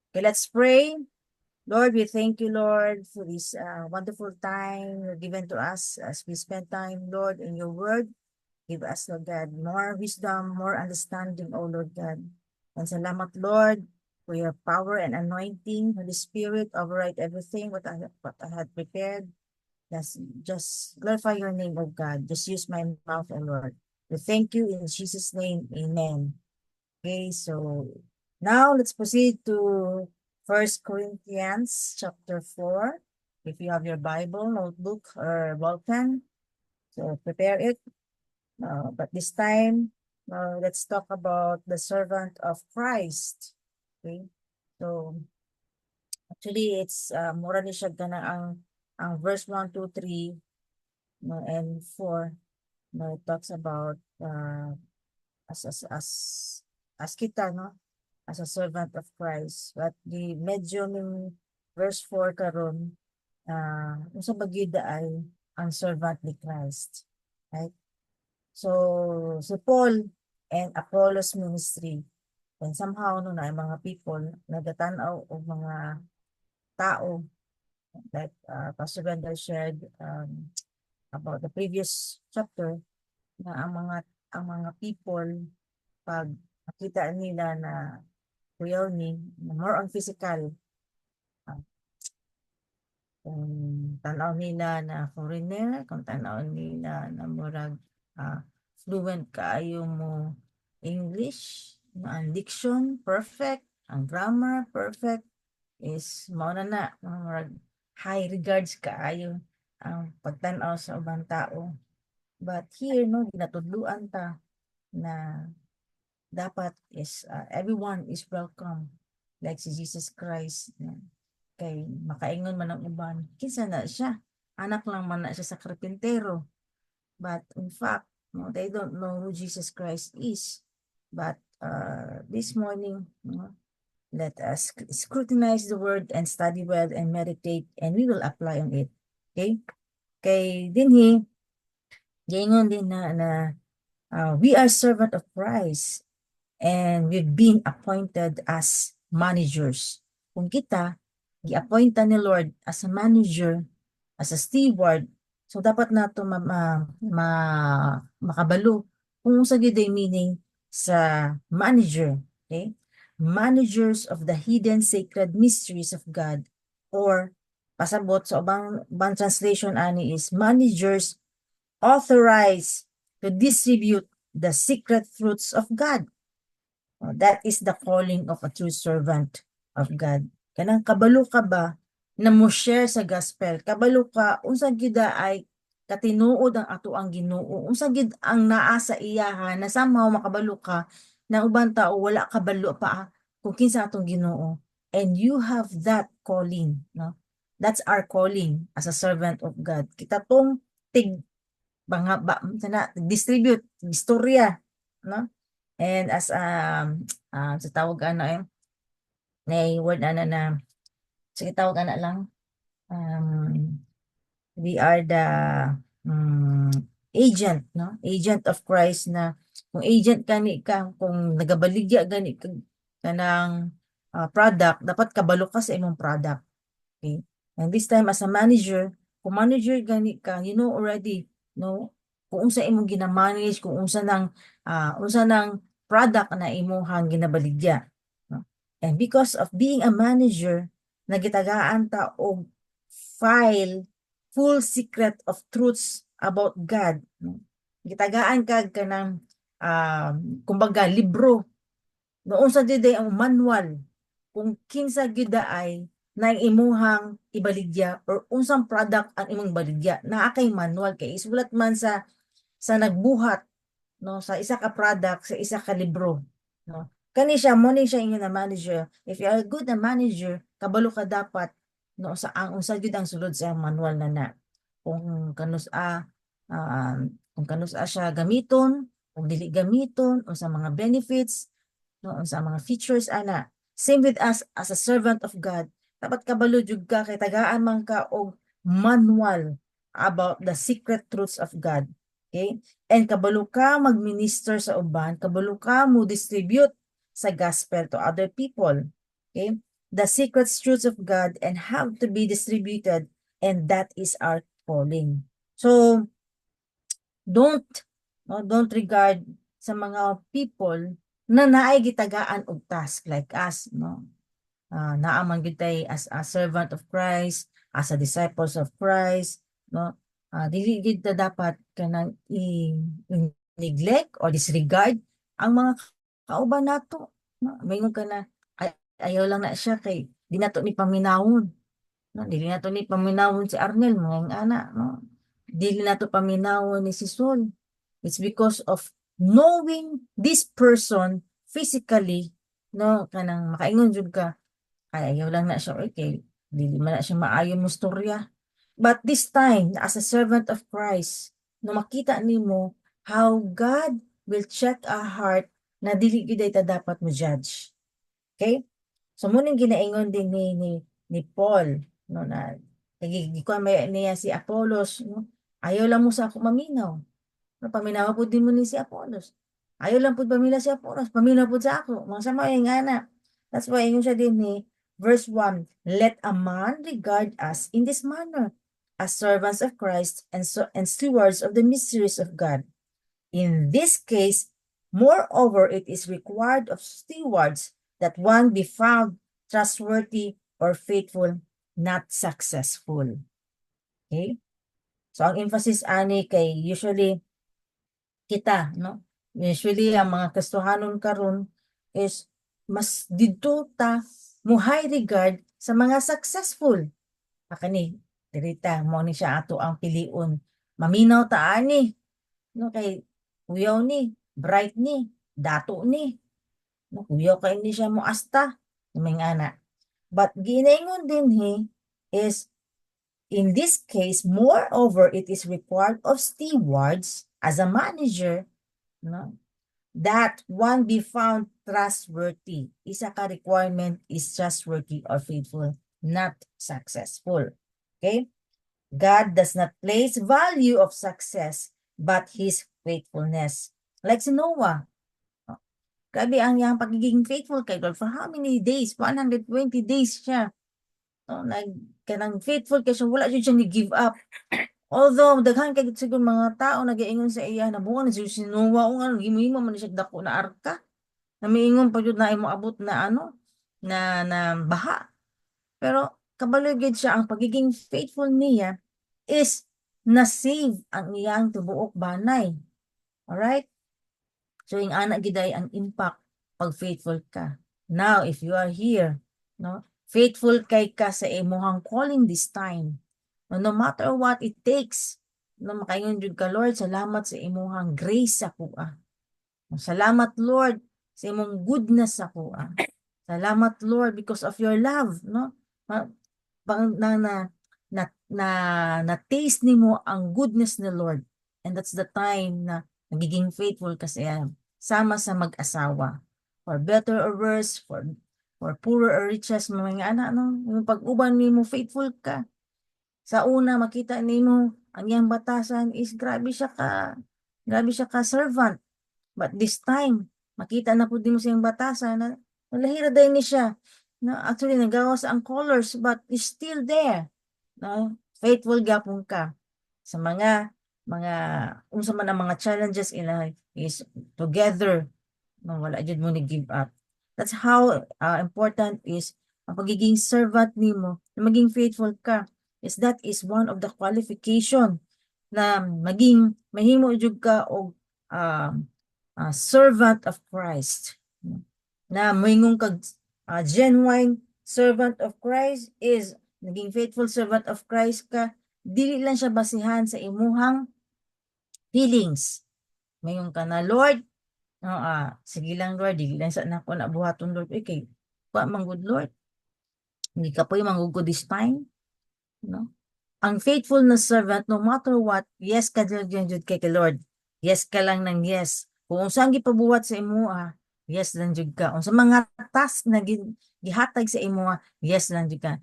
Okay, let's pray. Lord, we thank you, Lord, for this wonderful time you've given to us as we spend time, Lord, in your word. Give us, Lord God, more wisdom, more understanding, O Lord God. And salamat, Lord, for your power and anointing. Holy Spirit, override everything what I had prepared. Just glorify your name, O God. Just use my mouth, O Lord. We thank you in Jesus' name. Amen. Okay, so now let's proceed to First Corinthians chapter 4. If you have your Bible, notebook, or ball pen, so prepare it. But this time, let's talk about the servant of Christ. Okay, so actually it's mura ni siya gana ang verse 1, 2, 3 no, and 4 no, it talks about as as as as kita no as a servant of Christ. But the medyo ng verse 4 karon unsa ba gyud ay ang servant ni Christ. Right? So si Paul and Apollos ministry and somehow no na mga people nagatan-aw og mga tao that Pastor Wendell shared about the previous chapter na ang mga people pag nakita nila na real me, more on physical. Kung tanaw nila na foreigner, kung tanaw nila na murag fluent kaayo mo English, ang diction perfect, ang grammar perfect, is mao na murag high regards kaayo ang pagtanaw sa ubang tao. But here no ginatudluan ta na dapat is everyone is welcome like si Jesus Christ kay makaingon man ang uban kinsa na siya, anak lang man na siya sa karpintero, but in fact no, they don't know who Jesus Christ is. But this morning let us scrutinize the word and study well and meditate, and we will apply on it. Okay, kay dinhi gaingon din na we are servant of Christ and we've been appointed as managers. Kung kita, gi-appointan ni Lord as a manager, as a steward, so dapat nato makabalo kung sa gyud meaning sa manager. Okay? Managers of the hidden sacred mysteries of God, or pasabot sa ubang translation ani is managers authorized to distribute the secret fruits of God. That is the calling of a true servant of God. Kanang kabalo ka ba na mo share sa gospel? Kabalo ka unsa gid ay katinuod ang ato ang Ginoo? Unsa gid ang naa sa iyaha na somehow makabalo ka na ubang tao wala kabalo pa kung kinsa atong Ginoo. And you have that calling, no? That's our calling as a servant of God. Kita tong tig distribute istorya, no? And as sa tawag may word na sige tawag lang we are the agent, no? Agent of Christ na kung agent kani ka, kung nagabaligya gani ka kanang product, dapat kabalo ka sa imong product. Okay? And this time as a manager, kung manager gani ka, you know already, no? Kung unsa imong gina-manage, kung unsa nang product na imong ginabaligya. No? And because of being a manager, nagitagaan ta og file full secret of truths about God. No? Gitagaan ka kanang kumbaga libro. Noon sa diday ang manual kung kinsa gyud ay na imuhang ibaligya or unsang product ang imong baligya, naa kay manual kay isulat man sa nagbuhat no sa isa ka product sa isa ka libro, no? Kani siya mo ni siya ingon na manager. If you are good na manager, kabalo ka dapat no sa ang unsa gyud ang sulod sa manual na kung kanus-a siya gamiton, kung dili gamiton, o sa mga benefits, no, sa mga features ana. Same with us as a servant of God. Dapat kabalo jud ka kay tagaan man ka og manual about the secret truths of God. Okay? And kabalo ka magminister sa uban, kabalo ka mo distribute sa gospel to other people. Okay? the secret truths of God and have to be distributed, and that is our calling. So don't don't regard sa mga people na naay gitagaan og task like us, no. Naaman gyud tay as a servant of Christ, as a disciples of Christ, no. Dili gyud ta dapat kanang i-neglect or disregard ang mga kauban nato, no. Mayngon ka na ayaw lang na siya kay di nato ni paminawon, no. Dili nato ni paminawon si Arnel mga ana, no. Dili nato paminawon ni si Sol. It's because of knowing this person physically, no, kanang makaingon jud ka ay ayaw lang na siya okay, dili man na siya maayo mo storya. But this time as a servant of Christ, no makita nimo how God will check our heart na dili gyud ta dapat mo judge. Okay? So muning ginaingon din ni Paul, no, na gikuan niya si Apollos, no. Ayaw lang mo sa ako maminaw. No, paminawa po din mo ni si Apollos. Ayaw lang po pamila si Apollos, paminaw po sa ako. Mga sama yung nga. That's why yung siya din ni verse 1, let a man regard us in this manner, as servants of Christ and stewards of the mysteries of God. In this case, moreover, it is required of stewards that one be found trustworthy or faithful, not successful. Okay? So, ang emphasis ani kay usually kita, no? Usually, ang mga Kristohanon karon is mas didto ta mo high regard sa mga successful. Kani, dirita mo ni siya ato ang piliun. Maminaw ta ani, no, kay kuyaw ni, bright ni, dato ni. No, kuyaw kay ni siya mo asta, may ana. But ginaingon din is in this case, moreover, it is required of stewards as a manager, no, that one be found trustworthy. Isa ka requirement is trustworthy or faithful, not successful. Okay? God does not place value of success, but his faithfulness. Like si Noah. Grabe ang yang pagiging faithful kay God for how many days? 120 days siya. No, kanang faithful kay siya, wala jud siya ni give up. Although daghan kay siguro mga tao nagaingon sa iya na buwan si Noah o ano gimimo man siya dako na arka. Na miingon pa jud na imo abot na ano na baha. Pero kabalo gid siya ang pagiging faithful niya is na-save ang iyang tibuok banay. Alright? So yung anak giday ang impact pag faithful ka. Now, if you are here, no, faithful kay ka sa imong calling this time. No matter what it takes, no makaingon jud ka, Lord, salamat sa imong grace sa kuha. Salamat, Lord, sa imong goodness sa kuha. Salamat, Lord, because of your love, no? Pang na taste nimo ang goodness ni Lord. And that's the time na nagiging faithful kasi sama sa mag-asawa. For better or worse, for poorer or riches, mga anak, no? Yung pag-uban nimo faithful ka. Sa una makita nimo ang iyang batasan is grabe siya ka servant. But this time makita na pud nimo siyang batasan na nalahira day ni siya. No, actually nagawas ang colors but is still there. No, faithful gapon ka sa mga unsa man ang mga challenges ila is together. No, wala jud mo ni give up. That's how important is ang pagiging servant nimo na maging faithful ka. Is that is one of the qualification na maging mahimo jud ka og servant of Christ. Na moingon kag genuine servant of Christ is naging faithful servant of Christ ka, dili lang siya basihan sa imuhang feelings. Mayon ka na, Lord, sige lang Lord, dili lang sa nako na buhaton Lord, okay, pa man good Lord. Hindi ka po yung manggugod this time, no? Ang faithful na servant, no matter what, yes ka dyan kay Lord. Yes ka lang ng yes. Kung saan gipabuhat sa imo, yes lang jud ka. Kung sa mga task na gihatag sa imo, yes lang jud ka.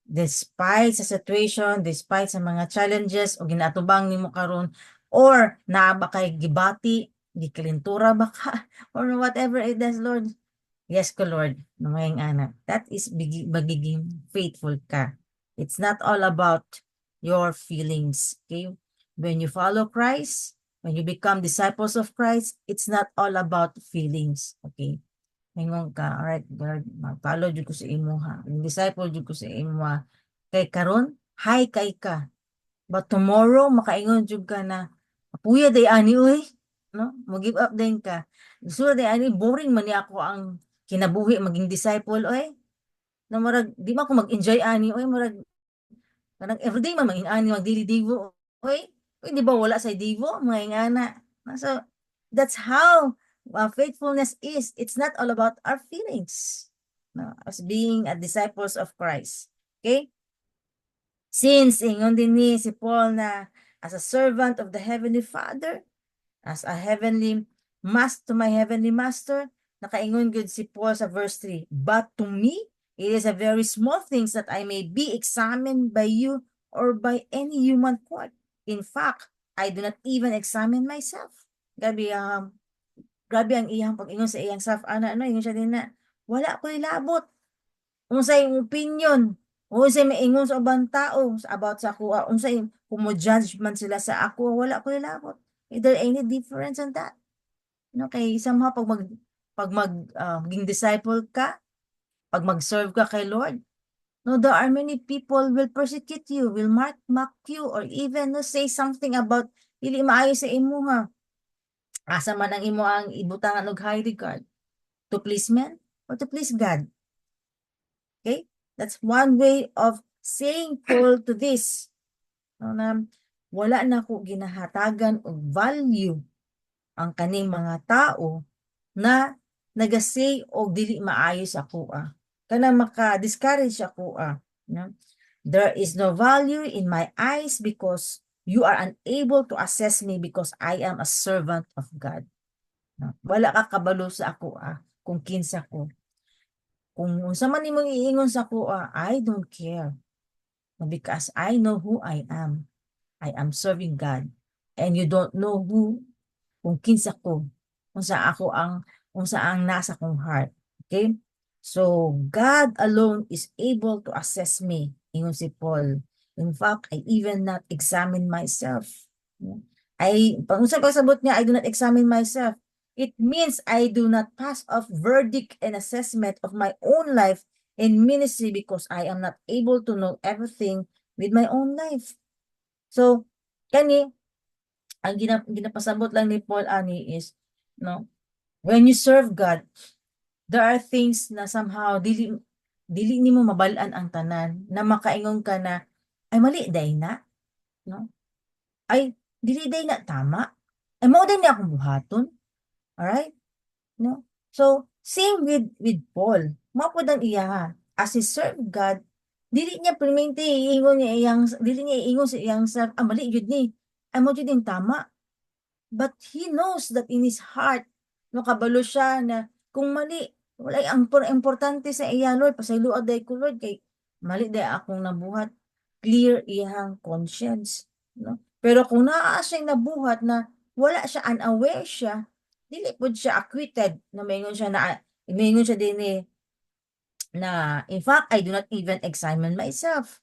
Despite sa situation, despite sa mga challenges o ginatubang nimo karon, or naa ba kay gibati, gikalintura ba ka, or whatever it is, Lord, Yes ko, Lord, mga anak. That is magiging faithful ka. It's not all about your feelings, okay? When you follow Christ, when you become disciples of Christ, it's not all about feelings, okay? Mingon ka, alright, God, mag-follow jud ko sa imo ha. Yung disciple jud ko sa imo ha. Kay karon, hi kay ka. But tomorrow, makaingon jud ka na, puya day ani uy, no? Mo give up din ka. So day ani boring man ni ako ang kinabuhi maging disciple oy. No murag di man ko mag-enjoy ani oy, murag kanang everyday man ani magdili-divo oy. Uy, di ba wala sa divo mga ingana. So that's how faithfulness is. It's not all about our feelings. No, as being a disciples of Christ. Okay? Since ingon din ni si Paul na as a servant of the Heavenly Father, as a heavenly master to my heavenly master, nakaingon good si Paul sa verse 3, but to me, it is a very small things that I may be examined by you or by any human court. In fact, I do not even examine myself. Grabe, grabe ang iyang pag-ingon sa iyang self, ingon siya din na, wala ko ilabot unsay opinion, unsay maingon sa ubang tao about sa ako, unsay kumo judge man sila sa ako, wala ko ilabot. Is there any difference in that? No, kay somehow maging disciple ka, pag mag-serve ka kay Lord, no, there are many people will persecute you, will mock you, or even no, say something about dili maayo sa imo ha. Asa man ang imo ang ibutangan og high regard, to please men or to please God. Okay? That's one way of saying Paul to this. No, na wala na ko ginahatagan og value ang kaning mga tao na nagasay og dili maayo sa kuha. Kanang maka-discourage ako. No? There is no value in my eyes because you are unable to assess me because I am a servant of God. No? Wala ka kabalo sa ako kung kinsa ko. Kung unsa man imong iingon sa kuha, I don't care. Because I know who I am. I am serving God. And you don't know who, kung kinsa ko, kung sa ang nasa kong heart. Okay? So, God alone is able to assess me, ingon si Paul. In fact, I even not examine myself. Pag unsa pasabot niya, I do not examine myself. It means I do not pass off verdict and assessment of my own life in ministry because I am not able to know everything with my own life. So, kani, ang ginapasabot lang ni Paul ani is, no, when you serve God, there are things na somehow dili nimo mabalaan ang tanan na makaingon ka na ay mali day na, no? Ay dili day na tama. Ay mao day ni akong buhaton. Alright? No? So, same with Paul. Mao pud ang iya as he serve God, dili niya permente iingon niya dili niya iingon sa iyang self, mali jud ni. Ay mo jud yung tama. But he knows that in his heart, no, kabalo siya na kung mali, wala ang importante sa iya, Lord, pasayload day ko, Lord, kay mali day akong nabuhat, clear iyang conscience, no? Pero kung naa siyang nabuhat na wala siya, unaware siya, dili pud siya acquitted, na maingon siya din na in fact, I do not even examine myself.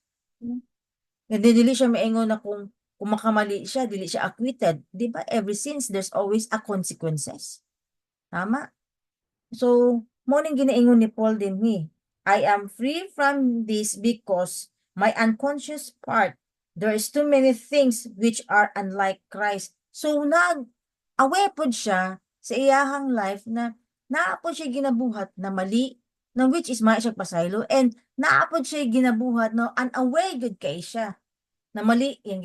Hindi dili siya maingon na kung makamali siya, dili siya acquitted. Di ba? Ever since, there's always a consequences. Tama? So, morning ginaingon ni Paul din I am free from this because my unconscious part, there is too many things which are unlike Christ. So, aware po siya sa iyahang life na naapod siya ginabuhat na mali, na which is may siya pasaylo, and naapod siya ginabuhat na unaware good kay siya na mali yung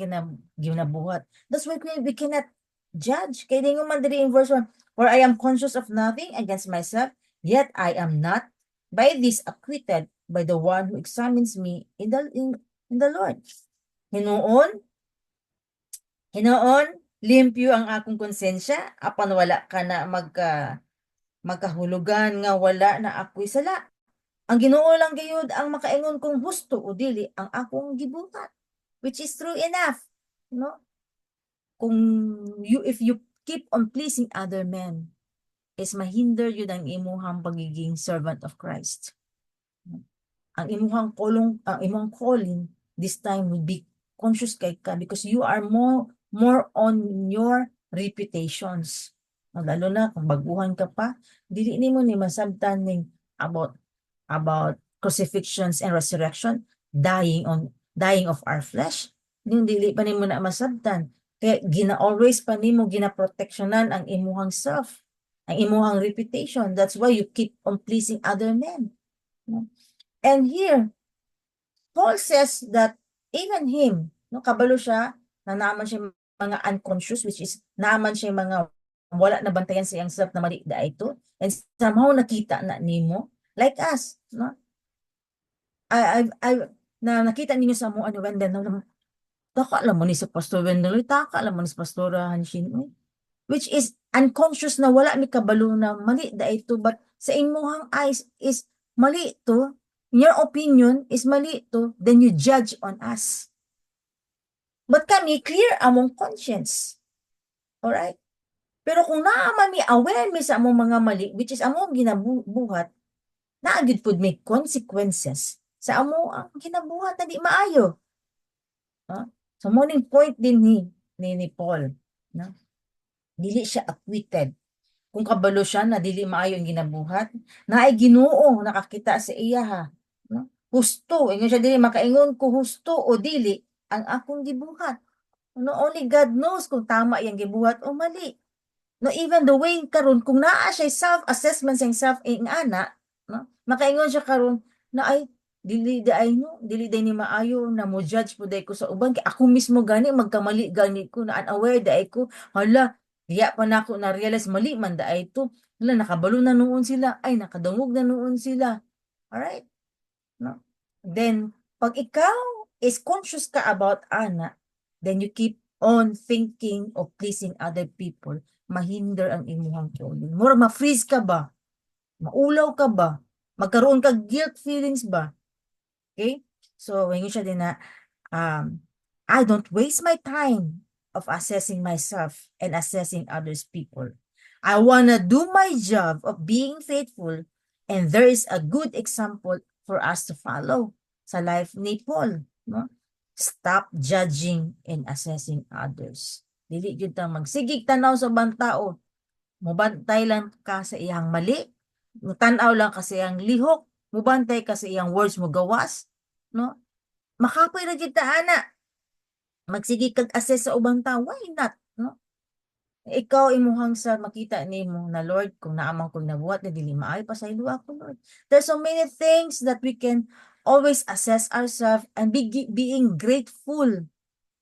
ginabuhat. That's why we cannot judge. Kaya din man diri in verse 1, for I am conscious of nothing against myself, yet I am not by this acquitted by the one who examines me in the Lord. Hinoon, limpyo ang akong konsensya, apan wala ka na magkahulugan nga wala na ako'y sala. Ang Ginoo lang gayud ang makaingon kung husto o dili ang akong gibuhat, which is true enough, no? If you keep on pleasing other men, is mahinder yun ang imuhang pagiging servant of Christ. Ang imuhang calling this time will be conscious kay ka because you are more on your reputations. Lalo na kung baguhan ka pa, dili nimo ni masabtan ning about crucifixions and resurrection, dying of our flesh. Dili pa nimo na masabtan. Kaya always pa nimo ginaproteksyonan ang imuhang self, ang imuhang reputation. That's why you keep on pleasing other men. And here, Paul says that even him, no, kabalo siya, na naman siya mga unconscious, which is naman siya mga wala na bantayan sa iyang self na mali da ito. And somehow nakita na nimo, like us, no? Na nakita ninyo sa mo, ano, Wendell, no, taka alam mo ni sa Pastor Wendell, taka alam mo ni sa Pastora Hanshin, which is unconscious na wala mi kabalo na mali da ito, but sa imuhang eyes is mali ito, in your opinion is mali ito, then you judge on us. But kami, clear among conscience. Alright? Pero kung naaman mi aware mi sa among mga mali, which is among ginabuhat, naagid pud may consequences sa amo ang ginabuhat na di maayo. So morning point din ni Paul, no? Dili siya acquitted. Kung kabalo siya na dili maayo ang ginabuhat, naay Ginoo nakakita sa iya ha. No? Husto, ingon siya dili makaingon ko husto o dili ang akong gibuhat. No, only God knows kung tama yang gibuhat o mali. No, even the way karon kung naa siya self-assessment sa self ing ana, no? Makaingon siya karon na ay dili day ni maayo na mo judge po day ko sa uban kay ako mismo gani magkamali gani ko na unaware day ko hala diya pa nako na realize mali man day to hala nakabalo na noon sila ay nakadungog na noon sila. Alright, no? Then pag ikaw is conscious ka about ana, then you keep on thinking of pleasing other people, mahinder ang imuhang calling. Mura ma-freeze ka ba? Maulaw ka ba? Magkaroon ka guilt feelings ba? Okay? So, ngayon siya din na, I don't waste my time of assessing myself and assessing others people. I wanna do my job of being faithful and there is a good example for us to follow sa life ni Paul. No? Stop judging and assessing others. Dili yun ta magsigig tanaw sa bang tao. Mubantay lang ka sa iyang mali. Tanaw lang ka sa iyang lihok. Mubantay ka sa iyang words mo gawas. No? Makapoy ra gyud ta ana. Magsige kag assess sa ubang tao, why not, no? Ikaw imuhang sa makita nimo na Lord kung naamang kong nabuhat na dili maayo pa sa ilo ako Lord. There's so many things that we can always assess ourselves and being grateful,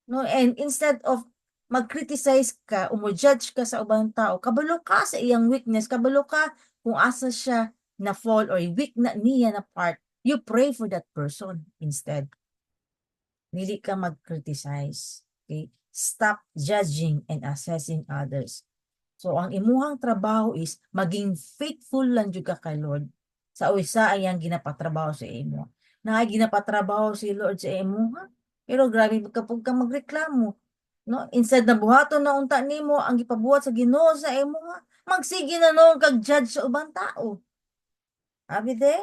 no? And instead of mag-criticize ka o mo-judge ka sa ubang tao, kabalo ka sa iyang weakness, kabalo ka kung asa siya na fall or weak na niya na part, you pray for that person instead. Dili ka mag-criticize. Okay? Stop judging and assessing others. So, ang imuhang trabaho is maging faithful lang jud ka kay Lord. Sa usa ayang ginapatrabaho sa imo. Na ginapatrabaho si Lord sa imo, ha? Pero grabe kapag ka magreklamo, no? Instead na buhaton na unta nimo ang gipabuhat sa Ginoo sa imo, ha? Magsige na noon kag judge sa ubang tao. Abi de?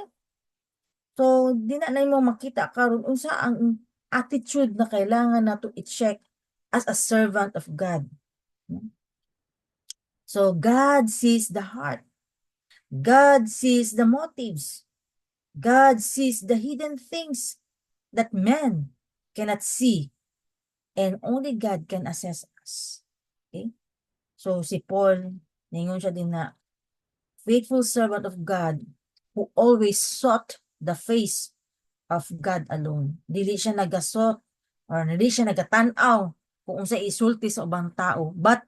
So, di na nimo makita karon unsa ang attitude na kailangan nato i-check as a servant of God. So, God sees the heart. God sees the motives. God sees the hidden things that men cannot see. And only God can assess us. Okay? So, si Paul, ningon siya din na faithful servant of God who always sought the face of God alone. Dili siya nagasot or dili siya nagatanaw kung unsa isulti sa ubang tao, but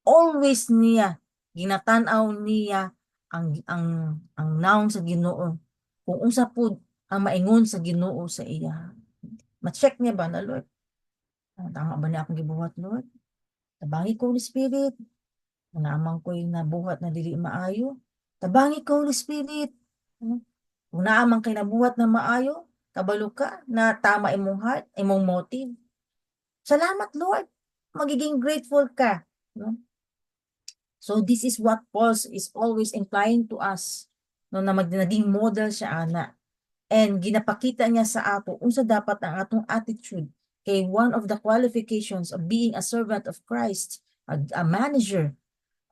always niya ginatanaw niya ang naong sa Ginoo, kung unsa pud ang maingon sa Ginoo sa iya. Ma-check niya ba na Lord? Tama ba niya akong gibuhat Lord? Tabangi ko Holy Spirit. Namang ko'y nabuhat na dili maayo. Tabangi ko Holy Spirit. Kung naamang kay nabuhat na maayo, kabalo ka na tama imong heart, imong motive. Salamat Lord. Magiging grateful ka. No? So this is what Paul is always implying to us, no, na naging model siya ana. And ginapakita niya sa ato unsa dapat ang atong attitude kay one of the qualifications of being a servant of Christ, a manager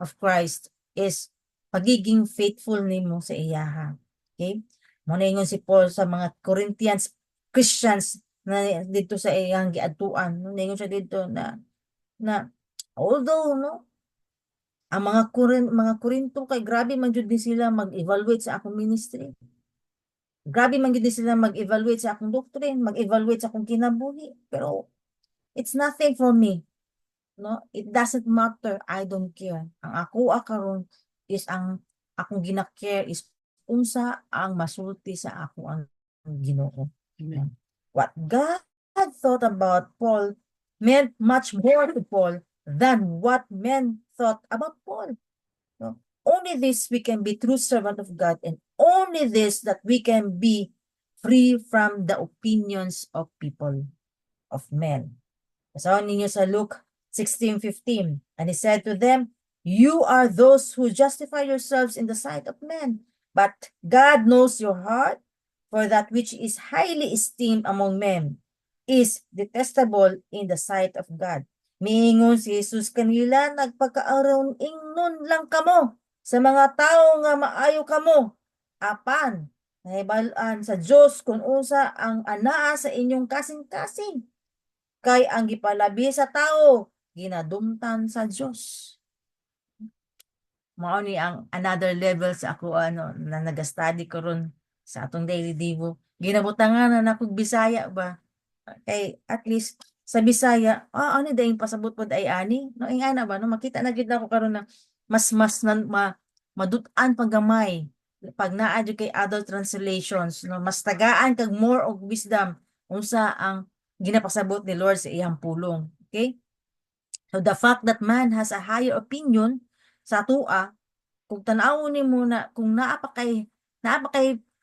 of Christ, is pagiging faithful nimo sa iyaha. Okay? Mo na ingon si Paul sa mga Corinthians Christians na dito sa iyang giadtuan. Ningon siya dito na although no ang mga Korinto kay grabe man jud ni sila mag-evaluate sa akong ministry. Grabe man gid sila mag-evaluate sa akong doctrine, mag-evaluate sa akong kinabuhi. Pero it's nothing for me. No? It doesn't matter. I don't care. Ang ako karon is ang akong gina-care is unsa ang masulti sa ako ang Ginoo. Amen. What God thought about Paul meant much more to Paul than what men thought about Paul. No? Only this we can be true servant of God, and only this that we can be free from the opinions of people, of men. Basahin ninyo sa Luke 16:15. And he said to them, "You are those who justify yourselves in the sight of men, but God knows your heart, for that which is highly esteemed among men is detestable in the sight of God." Miingon si Jesus kanila, nagpagkaaron ingnon lang kamo sa mga tao nga maayo kamo, apan nahibalaan sa Dios kung unsa ang anaa sa inyong kasing-kasing. Kay ang gipalabi sa tao, ginadumtan sa Dios. Mao ni ang another level sa ako na nag-study ko ron sa atong daily divo. Ginabutangan na nakog Bisaya ba? Kay at least sa Bisaya, ano daing pasabot pod ay ani, no ingana ba no makita na gid nako karon na mas madutan pag gamay pag naa jud kay adult translations, no mas tagaan kag more of wisdom unsa ang ginapasabot ni Lord sa iyang pulong. Okay? So the fact that man has a higher opinion sa tua, kung tan-awon nimo na kung naa pa kay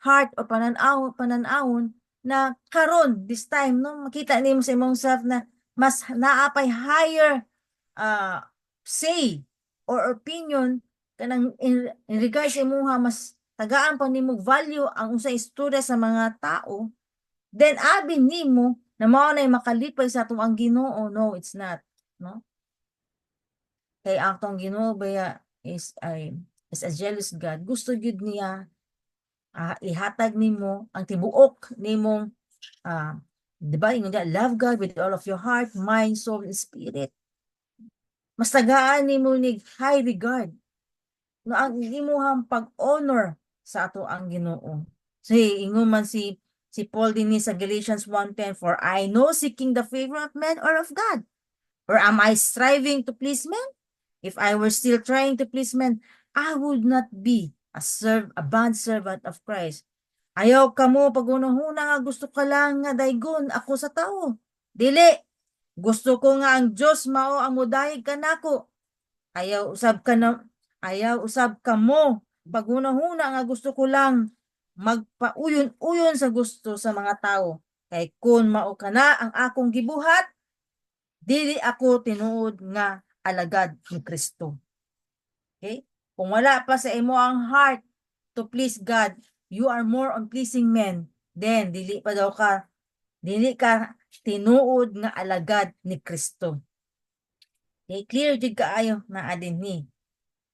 heart o pananawon na karon this time no makita nimo sa imong self na mas naa pay higher say or opinion kanang in regards sa imuha, mas tagaan pa nimo value ang unsay istorya sa mga tao, then abi nimo na mao nay makalipay sa atong ang Ginoo. No, it's not, no? Kay atong Ginoo baya is a jealous God. Gusto gyud niya ihatag nimo ang tibuok nimong di ba ingon niya, love God with all of your heart, mind, soul, and spirit. Mas tagaan nimo ni high regard no ang imuhang pag-honor sa ato ang Ginoo. Ingon man si Paul din sa Galatians 1:10, "For I know seeking the favor of men or of God, or am I striving to please men? If I were still trying to please men, I would not be a bond servant of Christ." Ayaw kamo pagunahuna nga gusto ka lang nga daygon ako sa tao. Dili. Gusto ko nga ang Dios mao ang modahig kanako. Ayaw usab ka mo pagunahuna nga gusto ko lang magpauyon-uyon sa gusto sa mga tao. Kay kun mao kana ang akong gibuhat, dili ako tinuod nga alagad ni Kristo. Okay? Kung wala pa sa imo ang heart to please God, you are more on pleasing men, then dili ka tinuod nga alagad ni Kristo. Okay, clear jud kaayo na adin ni.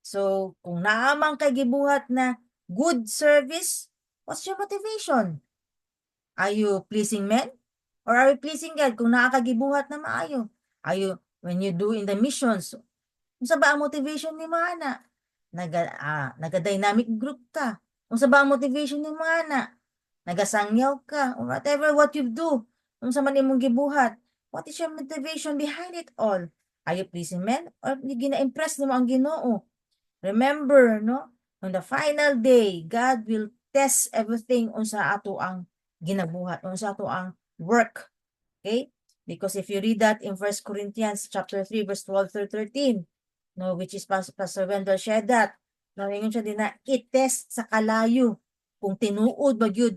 So, kung naamang kay gibuhat na good service, what's your motivation? Are you pleasing men? Or are you pleasing God kung nakakagibuhat na maayo? Are you, when you do in the missions, unsa ba ang motivation ni ana? Naga-dynamic group ka. Unsa ba ang motivation ni ana? Nagasangyaw ka, or whatever what you do. Unsa man imong gibuhat? What is your motivation behind it all? Are you pleasing men? Or gina-impress nimo ang Ginoo? Remember, no? On the final day, God will test everything unsa ato ang ginabuhat, unsa ato ang work. Okay? Because if you read that in 1 Corinthians chapter 3 verse 12 through 13, no, which is Pastor Wendell shared that, no, ingon siya din na i-test sa kalayo kung tinuod ba gyud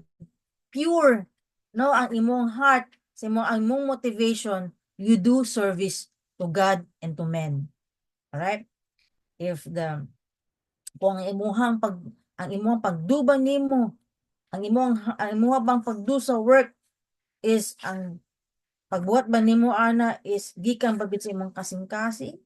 pure, no, ang imong heart, sa imong motivation, you do service to God and to men. Alright? if kung ang imuhang pagduban nimo, ang imuhang bang pagdu sa work is ang pagbuhat ba nimo ana is gikan ba sa imong kasing-kasing,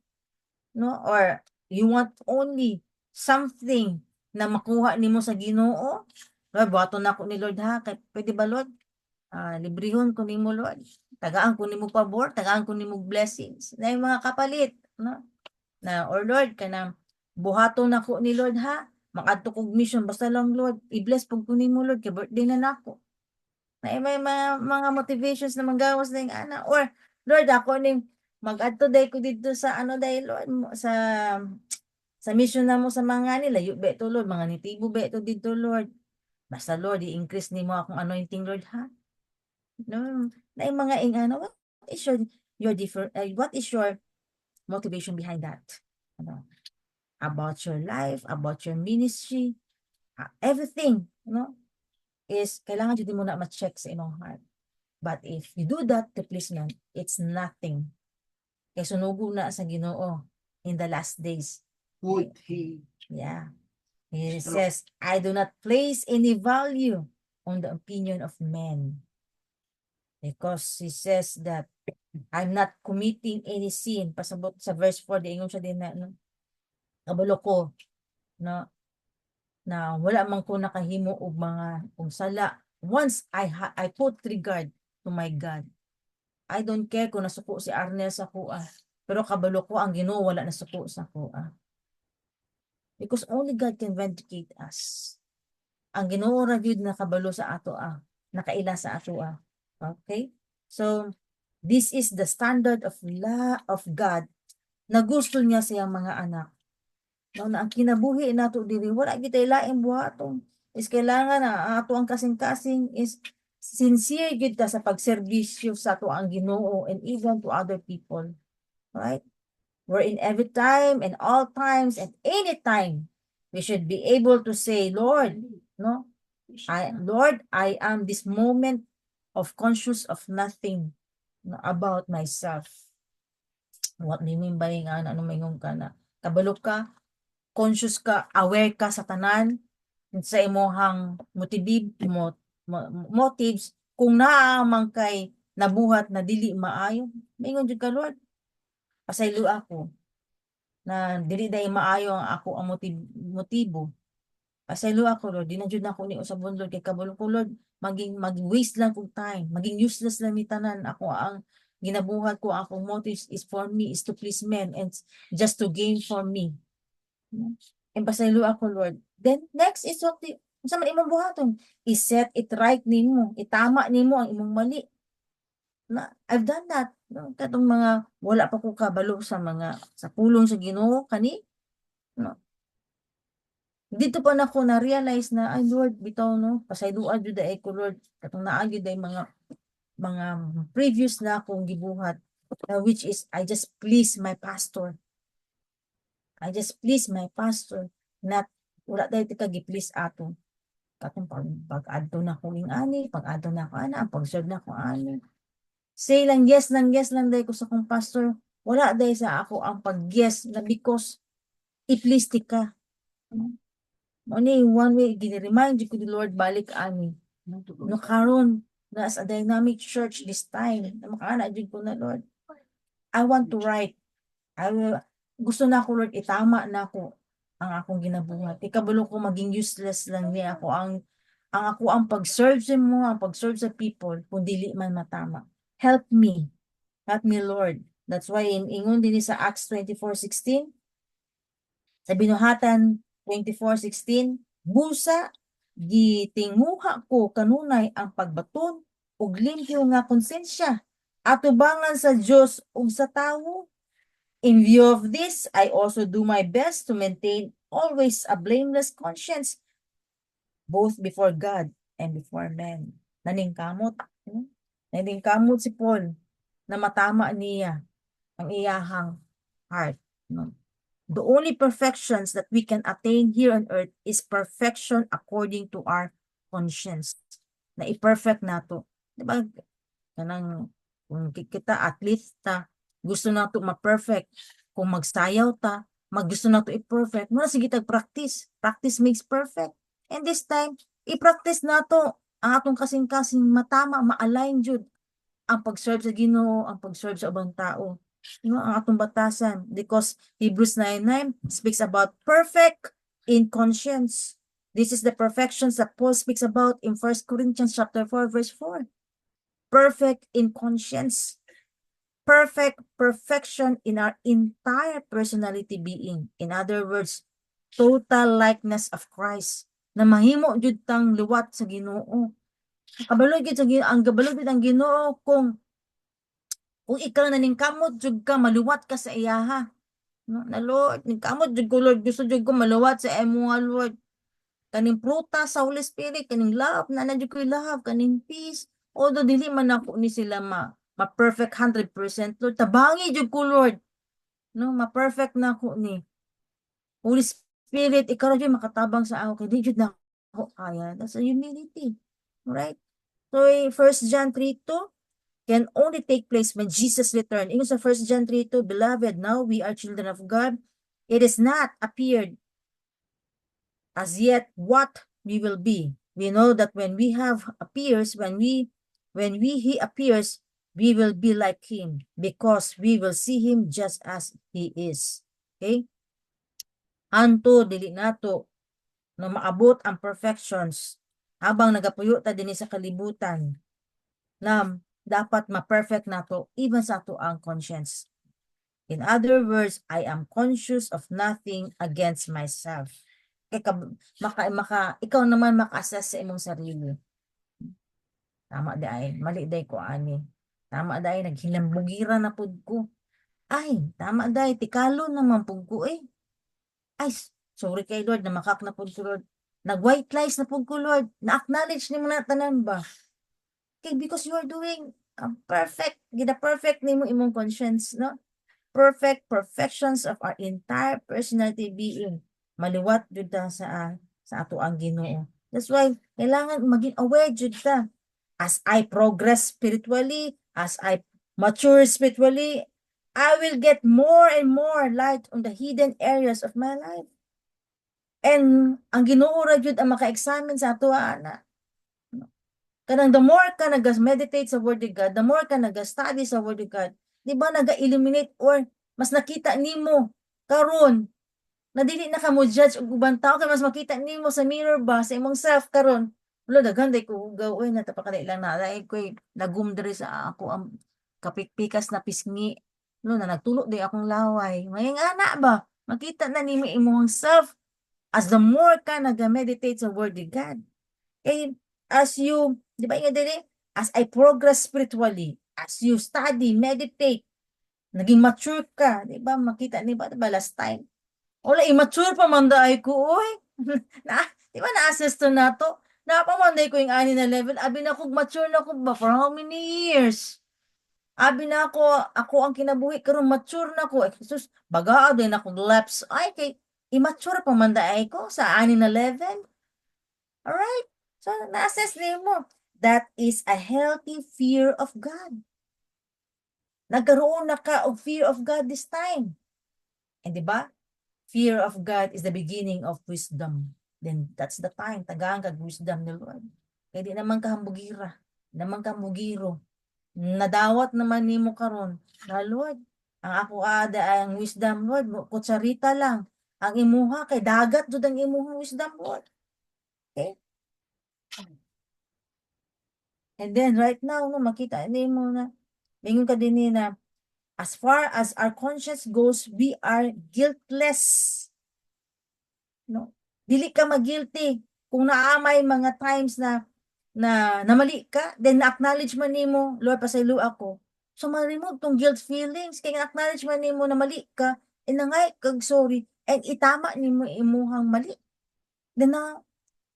no? Or you want only something na makuha nimo sa Ginoo? Lord, buhaton nako ni Lord ha, kay pwede ba Lord? Librehon ko nimo Lord. Tagaan ko nimo pabor, tagaan ko nimo blessings. Na yung mga kapalit, no? Na or Lord kanang buhaton nako ni Lord ha. Makadto kog mission basta lang Lord, i-bless pag ko nimo Lord kay birthday na nako. Na may mga motivations na manggawas na yung ana. Or Lord ako ning mag-adto day ko dito sa ano day Lord sa mission na mo sa mga nila layo be to Lord, mga nitibo be to dito Lord. Basta Lord, i-increase nimo akong anointing Lord ha. No, na yung mga ano, what is what is your motivation behind that? Ano, about your life, about your ministry, everything, no, is kailangan jud mo na ma-check sa imong heart. But if you do that to please man, it's nothing. Kay sunugo na sa Ginoo in the last days. Would he? Yeah. He says, I do not place any value on the opinion of men. Because he says that I'm not committing any sin. Pasabot sa verse 4, di ingon siya din na, no? Kabalo ko, no? Na wala man ko nakahimo og sala. Once I put regard to my God. I don't care kung nasuko si Arnel sa kuha. Pero kabalo ko ang Ginoo wala nasuko sa kuha. Because only God can vindicate us. Ang Ginoo ra gyud nakabalo sa ato nakaila sa ato Okay? So this is the standard of law of God na gusto niya sa iyang mga anak. No, na ang kinabuhi nato diri wala gitay laing buhaton. Is kailangan na ato ang kasing-kasing is sincere gid ta sa pagserbisyo sa ato ang Ginoo and even to other people. Right? Where in every time and all times and any time we should be able to say, Lord, no? Lord, I am this moment of conscious of nothing about myself. What do you mean by nga ano mayong ka na? Kabalo ka, conscious ka, aware ka sa tanan, sa imuhang motives, kung naamang kay nabuhat na dili maayo, mayingon jud ka Lord. Pasaylo ako na dili dai maayo ang ako ang motibo. Pasaylo ako Lord, di na jud nako ni usabon Lord kay kabalo ko Lord, mag-waste lang kog time, maging useless lang ni tanan ako ang ginabuhat ko, akong motives is for me, is to please men and just to gain for me. And pasaylo ako Lord. Then next is what sa man imong buhaton, i-set it right nimo, itama nimo ang imong mali. Na I've done that. No? Katong mga wala pa ko kabalo sa pulong sa Ginoo kani. No? Dito pa nako na realize na ay Lord bitaw no, pasayloan jud ay ko Lord. Katong naa gyud ay mga previous na akong gibuhat, which is I just please my pastor. I just please my pastor, not wala dahil tika gi-please ato. Katong pag-adto na ko ning ani, pag-adto na ko ana, pag-serve na ko ani. Say lang yes lang dahil ko sa kong pastor. Wala dahil sa ako ang pag-yes na because i-please tika. Oni one way gini-remind ko the Lord balik ani. No karon na as a dynamic church this time, na makaana jud ko na Lord. I want to write. Gusto na ako Lord itama na ako ang akong ginabuhat. Ikabalo ko maging useless lang niya ako ang ako ang pag-serve sa mo, ang pag-serve sa people kung dili man matama. Help me Lord. That's why ingon din sa Acts 24:16, sa binuhatan 24:16, busa gitinguha ko kanunay ang pagbaton ug limpyo nga konsensya atubangan sa Dios ug sa tawo. In view of this, I also do my best to maintain always a blameless conscience both before God and before men. Naningkamot. Naningkamot si Paul na matama niya ang iyahang heart. The only perfections that we can attain here on earth is perfection according to our conscience. Na i-perfect nato. Diba? Kanang kung kita athlete ta, gusto nato ma-perfect. Kung magsayaw ta, maggusto na to i-perfect, muna sige tag-practice. Practice makes perfect. And this time, i-practice na to ang atong kasing-kasing matama, ma-align jud ang pag-serve sa Ginoo, ang pag-serve sa ubang tao. Ang atong batasan. Because Hebrews 9:9 speaks about perfect in conscience. This is the perfections that Paul speaks about in 1 Corinthians chapter 4, verse 4. Perfect in conscience. Perfect perfection in our entire personality being. In other words, total likeness of Christ. Na mahimo jud tang liwat sa Ginoo. Kabalo gid ang kabalo gid ang Ginoo kung ikaw naningkamot jud ka maluwat ka sa iyaha. No, na Lord, ningkamot jud ko Lord, gusto jud ko maluwat sa imo nga Lord. Kaning prutas sa Holy Spirit, kaning love, na jud ko love, kaning peace. Although dili man ako ni sila ma-perfect 100%, Lord, tabangi jud ko Lord. No, ma-perfect na ako ni Holy Spirit, ikaw ra jud makatabang sa ako kay di jud na ako kaya. That's a humility. Right? So, 1 John 3:2 can only take place when Jesus returned. Ingon sa 1 John 3:2, Beloved, now we are children of God. It is not appeared as yet what we will be. We know that when he appears, he appears, we will be like him because we will see him just as he is. Okay? Anto dili nato na maabot ang perfections habang nagapuyo ta dinhi sa kalibutan. Dapat ma-perfect nato even sa ato ang conscience. In other words, I am conscious of nothing against myself. Ikaw naman maka-assess sa imong sarili. Tama day, mali day ko ani. Tama day, naghilambugira na pud ko. Ay, tama day, tikalo naman pud ko eh. Ay, sorry kay Lord, namakak na pud ko Lord. Nag-white lies na pud ko Lord. Na-acknowledge ni mo na tanan ba? Okay, because you are doing perfect, gina-perfect nimo imong conscience, no? Perfections of our entire personality being. Maliwat jud ta sa ato ang Ginoo. That's why kailangan maging aware jud ta. As I progress spiritually, as I mature spiritually, I will get more and more light on the hidden areas of my life. And ang Ginoo ra jud ang maka-examine sa ato ana. Kanang the more ka nag-meditate sa Word of God, the more ka nag-study sa Word of God, di ba nag-illuminate or mas nakita nimo karon na dili na ka mo judge og ubang tao kay mas makita nimo sa mirror ba sa imong self karon wala daghan day ko gawin na tapakali lang na ay koy nagum diri sa ako ang kapikpikas na pisngi no na nagtulo day akong laway may ana ba makita na nimo imong self as the more ka nag-meditate sa Word of God. Eh, as you, di ba nga dili, as I progress spiritually, as you study, meditate, naging mature ka, di ba? Makita ni ba, diba last time? Wala, immature pa man daay ko, oy. Di ba na-assess to na to? Napamanday ko yung ani na level, abi na kog mature na ko ba for how many years? Abi na ako ang kinabuhi, karon mature na ko. Jesus, bagaa din ako laps. Ay, kay, immature pa man daay ko sa ani na level. Alright? So, na-assess mo. That is a healthy fear of God. Nagkaroon na ka of fear of God this time. And di ba? Fear of God is the beginning of wisdom. Then that's the time. Tagaan kag wisdom ni Lord. Kaya di naman kahambugira. Naman kahambugiro. Nadawat naman nimo karon na Lord. Ang ako ada ang wisdom Lord. Kutsarita lang. Ang imuha kay dagat jud ang imuha wisdom Lord. Okay? And then right now, no, makita nimo na, mingon ka din na, as far as our conscience goes, we are guiltless. No? Dili ka mag-guilty. Kung naamay mga times na namali ka, then na-acknowledge man nimo, Lord, pasaylo ako. So, ma-remove tong guilt feelings. Kaya na-acknowledge man nimo na mali ka, inangay kag sorry, and itama nimo imuhang mali. Then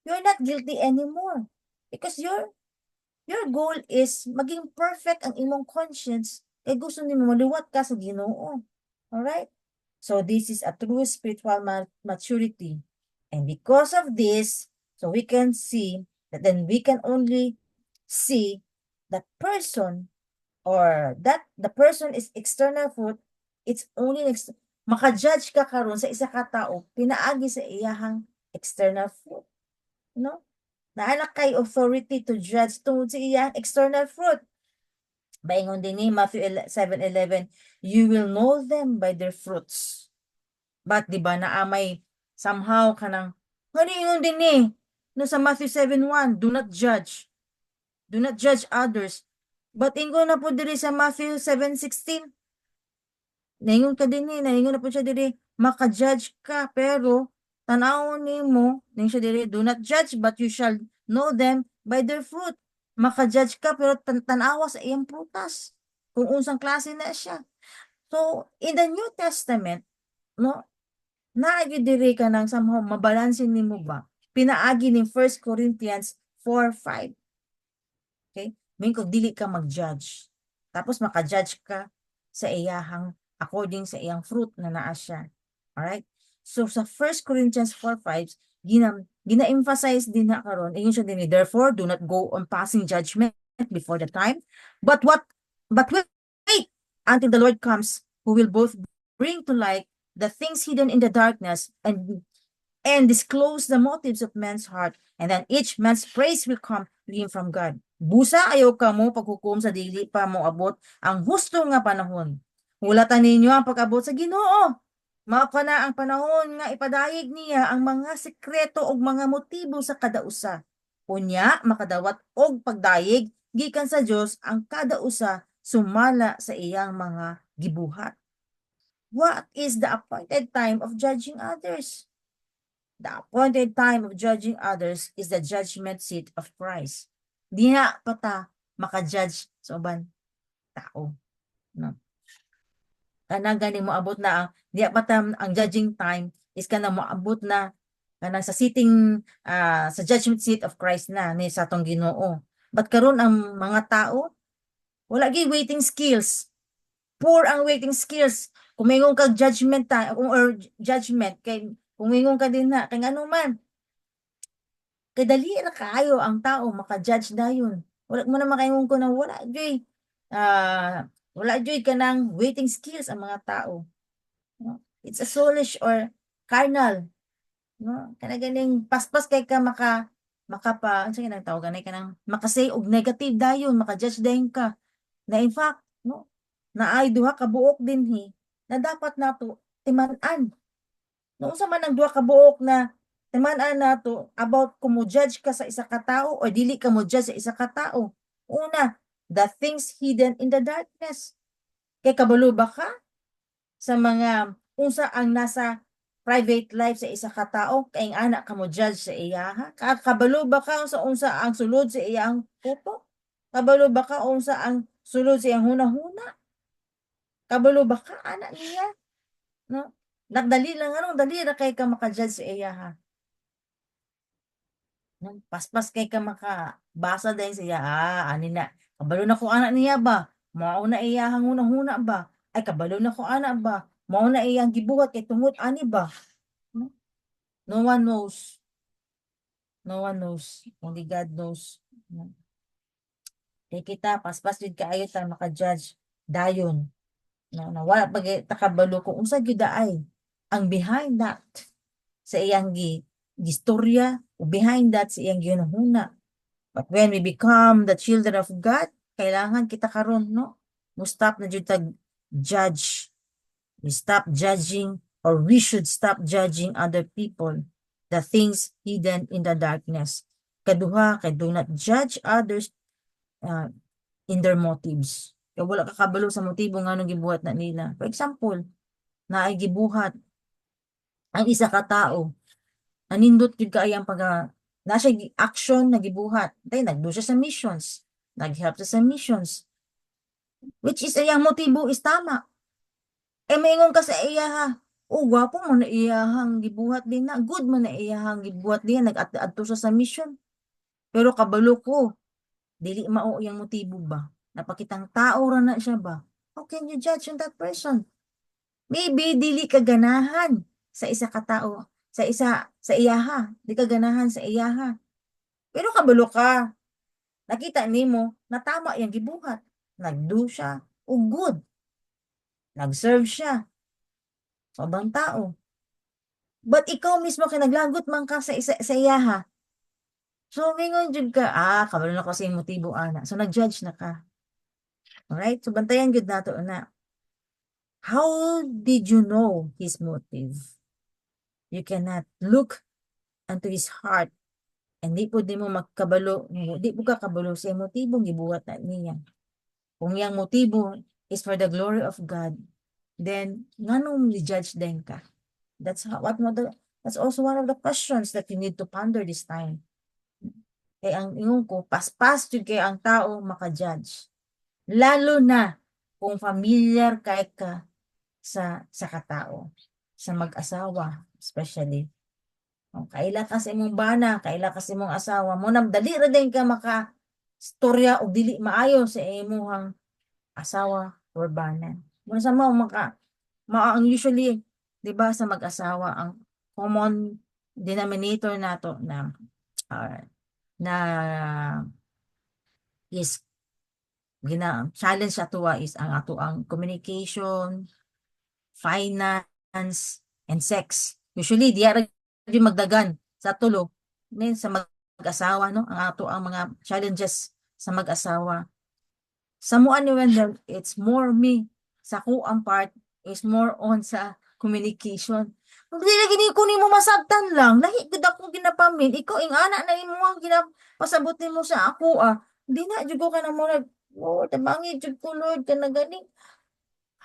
you're not guilty anymore. Because your goal is maging perfect ang imong conscience kay gusto nimo maliwat ka sa Ginoo. Alright? So this is a true spiritual maturity. And because of this, so we can see that then we can only see that person or that the person is external fruit, it's only maka-judge ka karon sa isa ka tawo pinaagi sa iyahang external fruit, no? Naala kay authority to judge tungod sa iyang external fruit. Baingon din ni Matthew 7:11, you will know them by their fruits. But di ba naamay somehow kanang nganingon din ni no sa Matthew 7:1, do not judge. Do not judge others. But ingon na po diri sa Matthew 7:16, naingon ka din ni, naingon na po siya diri, maka-judge ka pero tanawon nimo, ning siya diri, do not judge but you shall know them by their fruit. Maka-judge ka pero tanawa sa iyang prutas. Kung unsang klase na siya. So, in the New Testament, no, naagi diri ka nang somehow mabalansin nimo ba? Pinaagi ni 1 Corinthians 4:5. Okay? Mean kung dili ka mag-judge. Tapos maka-judge ka sa iyahang according sa iyang fruit na naa siya. Alright? So sa 1 Corinthians 4:5, gina-emphasize din na karon, ingon siya din, therefore do not go on passing judgment before the time, but wait until the Lord comes, who will both bring to light the things hidden in the darkness and disclose the motives of man's heart, and then each man's praise will come to him from God. Busa ayaw ka mo paghukom sa dili pa mo abot ang husto nga panahon. Hulatan ninyo ang pag-abot sa Ginoo. Mao na ang panahon nga ipadayeg niya ang mga sekreto ug mga motibo sa kada usa. Unya makadawat og pagdayeg gikan sa Dios ang kada usa sumala sa iyang mga gibuhat. What is the appointed time of judging others? The appointed time of judging others is the judgment seat of Christ. Di na pata maka-judge sa uban tao. No? Kanang gani mo abot na ang di pata ang judging time is kanang moabot na kanang sa sitting sa judgment seat of Christ na ni sa atong Ginoo. But karon ang mga tao wala gi waiting skills. Poor ang waiting skills. Kung mayroon kag judgment or judgment kay kung mayroon ka din na kay ano man kay dali ra kaayo ang tao maka-judge dayon. Wala mo na makaingon ko na wala joy kanang waiting skills ang mga tao. No? It's a soulish or carnal. No? Kana ganing paspas kay ka makapa unsa ginang tawag ganay kanang makasay og negative dayon, maka-judge dayon ka. Na in fact, no, naay duha ka buok dinhi na dapat nato timan-an. No unsa man ang duha ka buok na timan-an nato about kung mo judge ka sa isa ka tawo o dili ka mo judge sa isa ka tawo. Una, the things hidden in the darkness. Kay kabalo ba ka sa mga unsa ang nasa private life sa isa ka tawo kay ang anak ka mo judge sa iya ha? Kabalo ba ka sa unsa ang sulod sa iyang puto? Kabalo ba ka unsa ang sulod sa iyang hunahuna? Kabalo ba ka anak niya? No? Nagdali lang anong dali ra kay ka maka-judge sa iya ha. No? Paspas kay ka makabasa dahil siya, ani na, kabalo na ko anak niya ba? Mao na iya hang hunahuna ba? Ay kabalo na ko anak ba? Mao na iyang gibuhat kay tungod ani ba? No? No one knows. No one knows. Only God knows. No? Kay kita paspas jud kaayo ta maka-judge dayon. No, na wala pag takabalo kung unsa gyud ay ang behind that sa iyang gistorya o behind that sa iyang ginahuna. But when we become the children of God, kailangan kita karon no, mo stop na jud tag judge. We stop judging or we should stop judging other people, the things hidden in the darkness. Kaduha, kay do not judge others in their motives. Kaya wala ka kabalo sa motibo nga nung gibuhat na nila. For example, na ay gibuhat ang isa ka tao, nanindot jud kaayang na siya action na gibuhat. Tay nagdo siya sa missions, naghelp siya sa missions. Which is iyang motibo is tama. Maingon ka sa iya ha. Gwapo mo na iyahang gibuhat din na. Good mo na iyahang gibuhat din. Nag-adto siya sa mission. Pero kabalo ko, dili mao iyang motibo ba? Napakitang tao ra na siya ba? How can you judge on that person? Maybe dili ka ganahan sa isa ka tao, sa iyaha, di ka ganahan sa iyaha. Pero kabalo ka, nakita nimo na tama yang gibuhat. Nagdo siya, o good. Nag-serve siya. sa ubang tao. But ikaw mismo kinaglagot man ka sa iya ha. So mingon jud ka, kabalo na ko sa imong motibo ana. So nag-judge na ka. Alright? So bantayan jud nato na. How did you know his motive? You cannot look unto his heart and di po di mo magkabalo, di po ka kabalo sa motibong gibuhat na niya. Kung yang motibo is for the glory of God, then nganong ni-judge din ka? That's also one of the questions that you need to ponder this time. Kay ang ingon ko, paspas jud kay ang tao maka-judge. Lalo na kung familiar kay ka sa katao, sa mag-asawa especially. Kaila ka sa imong bana, kaila ka sa imong asawa mo, dali ra din ka maka storya og dili maayo sa imong asawa or bana. Mo sa mo ang usually 'di ba sa mag-asawa ang common denominator nato uh, na is challenge ato is ang ato ang communication, finance, and sex. Usually diya ra gyud magdagan sa tulo sa mag-asawa no ang ato ang mga challenges sa mag-asawa. Sa mua ni Wendell, it's more me. Sa ko ang part is more on sa communication. Kung dili gini ko nimo masabtan lang, lahi gud ako ginapamin. Ikaw ing ana na imo ang ginapasabot nimo sa ako Di na jud ko kana mo Lord, tabangi jud ko Lord kana gani.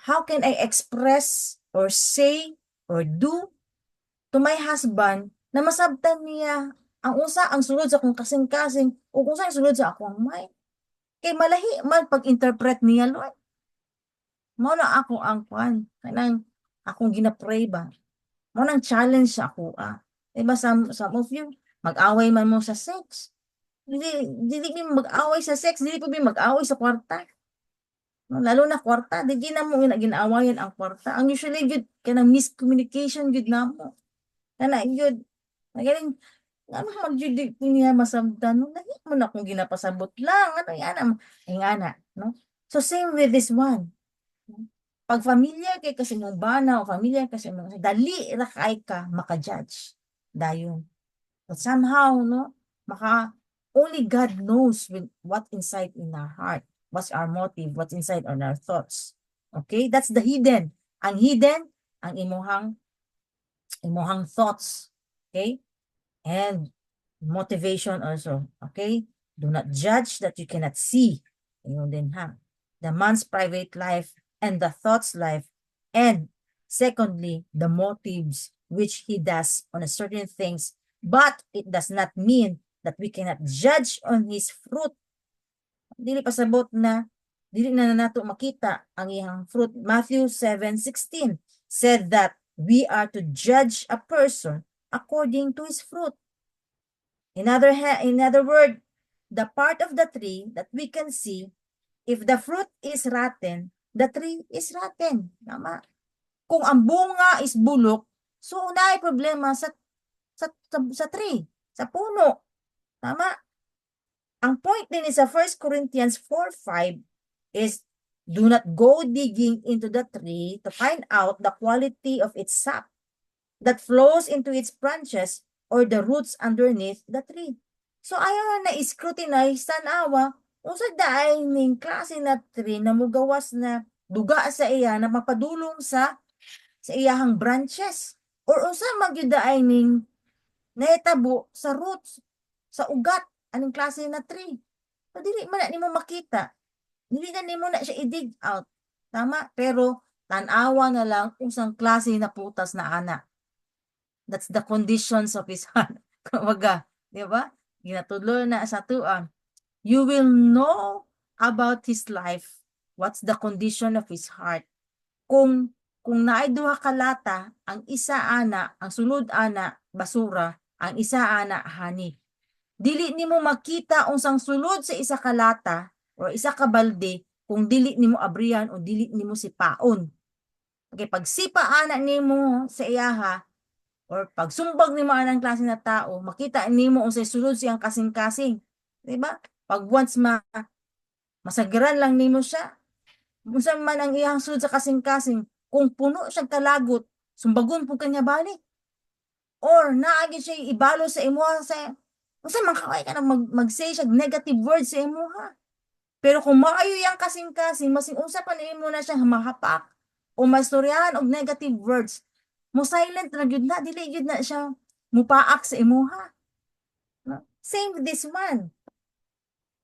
How can I express or say or do to my husband na masabtan niya ang usa ang sulod sa akong kasing-kasing o kung sa sulod sa akong mind? Kay malahi man pag-interpret niya, Lord. Mao na ako ang kanang akong gina-pray ba. Mao nang challenge sa ako Diba some of you, mag-away man mo sa sex. Dili mag-away sa sex, dili pa mag-away sa kwarta. Lalo na kwarta, di na mo ginaawayan ang kwarta. Ang usually good kanang miscommunication good na mo. Kana good. Magaling ano man jud niya masabtan no lahi man akong ginapasabot lang ano yan ingana no. So same with this one. Pag familiar kay kasi mong bana o familiar kasi mong dali ra kay ka maka-judge dayon. But somehow no only God knows what inside in our heart, what's our motive, what's inside on our thoughts. Okay, that's the hidden. Ang hidden ang imuhang thoughts. Okay, and motivation also. Okay, do not judge that you cannot see. Yun din the man's private life and the thoughts life, and secondly the motives which he does on a certain things, but it does not mean that we cannot judge on his fruit. Dili pasabot na dili na nato makita ang iyang fruit. Matthew 7:16 said that we are to judge a person according to his fruit. In other word, the part of the tree that we can see, if the fruit is rotten, the tree is rotten. Tama? Kung ang bunga is bulok, so unay problema sa tree, sa puno. Tama? Ang point din sa 1 Corinthians 4:5 is do not go digging into the tree to find out the quality of its sap that flows into its branches or the roots underneath the tree. So ayaw na scrutinize tanawa unsa daay ning klase na tree na mugawas na duga sa iya na mapadulong sa iyahang branches or unsa magyud daay ning nahitabo sa roots sa ugat aning klase na tree. So dili man na nimo makita. Dili na nimo na siya i-dig out. Tama? Pero tanawa na lang unsang klase na putas na ana. That's the conditions of his heart. Kumbaga, di ba? Ginatulo na sa tuan. You will know about his life. What's the condition of his heart? Kung naay duha ka lata, ang isa ana, ang sulod ana basura, ang isa ana hani. Dili nimo makita unsang sulod sa isa ka lata o isa ka balde kung dili nimo abrihan o dili nimo sipaon. Okay, pag sipa ana nimo sa iyaha, or pagsumbag ni mga anang klase na tao, makita nimo unsay sulod siyang kasing-kasing. Diba? Pag once masagaran lang nimo siya, unsa man ang iyang sulod sa kasing-kasing, kung puno siyang kalagot, sumbagon po kanya balik. Or naagi siya ibalo sa imo sa unsa man kaway ka na mag-say siya negative words sa imo ha. Pero kung maayo yang kasing-kasing masing usa pa nimo na siya mahapak o mastoryahan og negative words, mo silent na gyud na dili gyud na siya mupaak sa imo ha. No? Same with this one.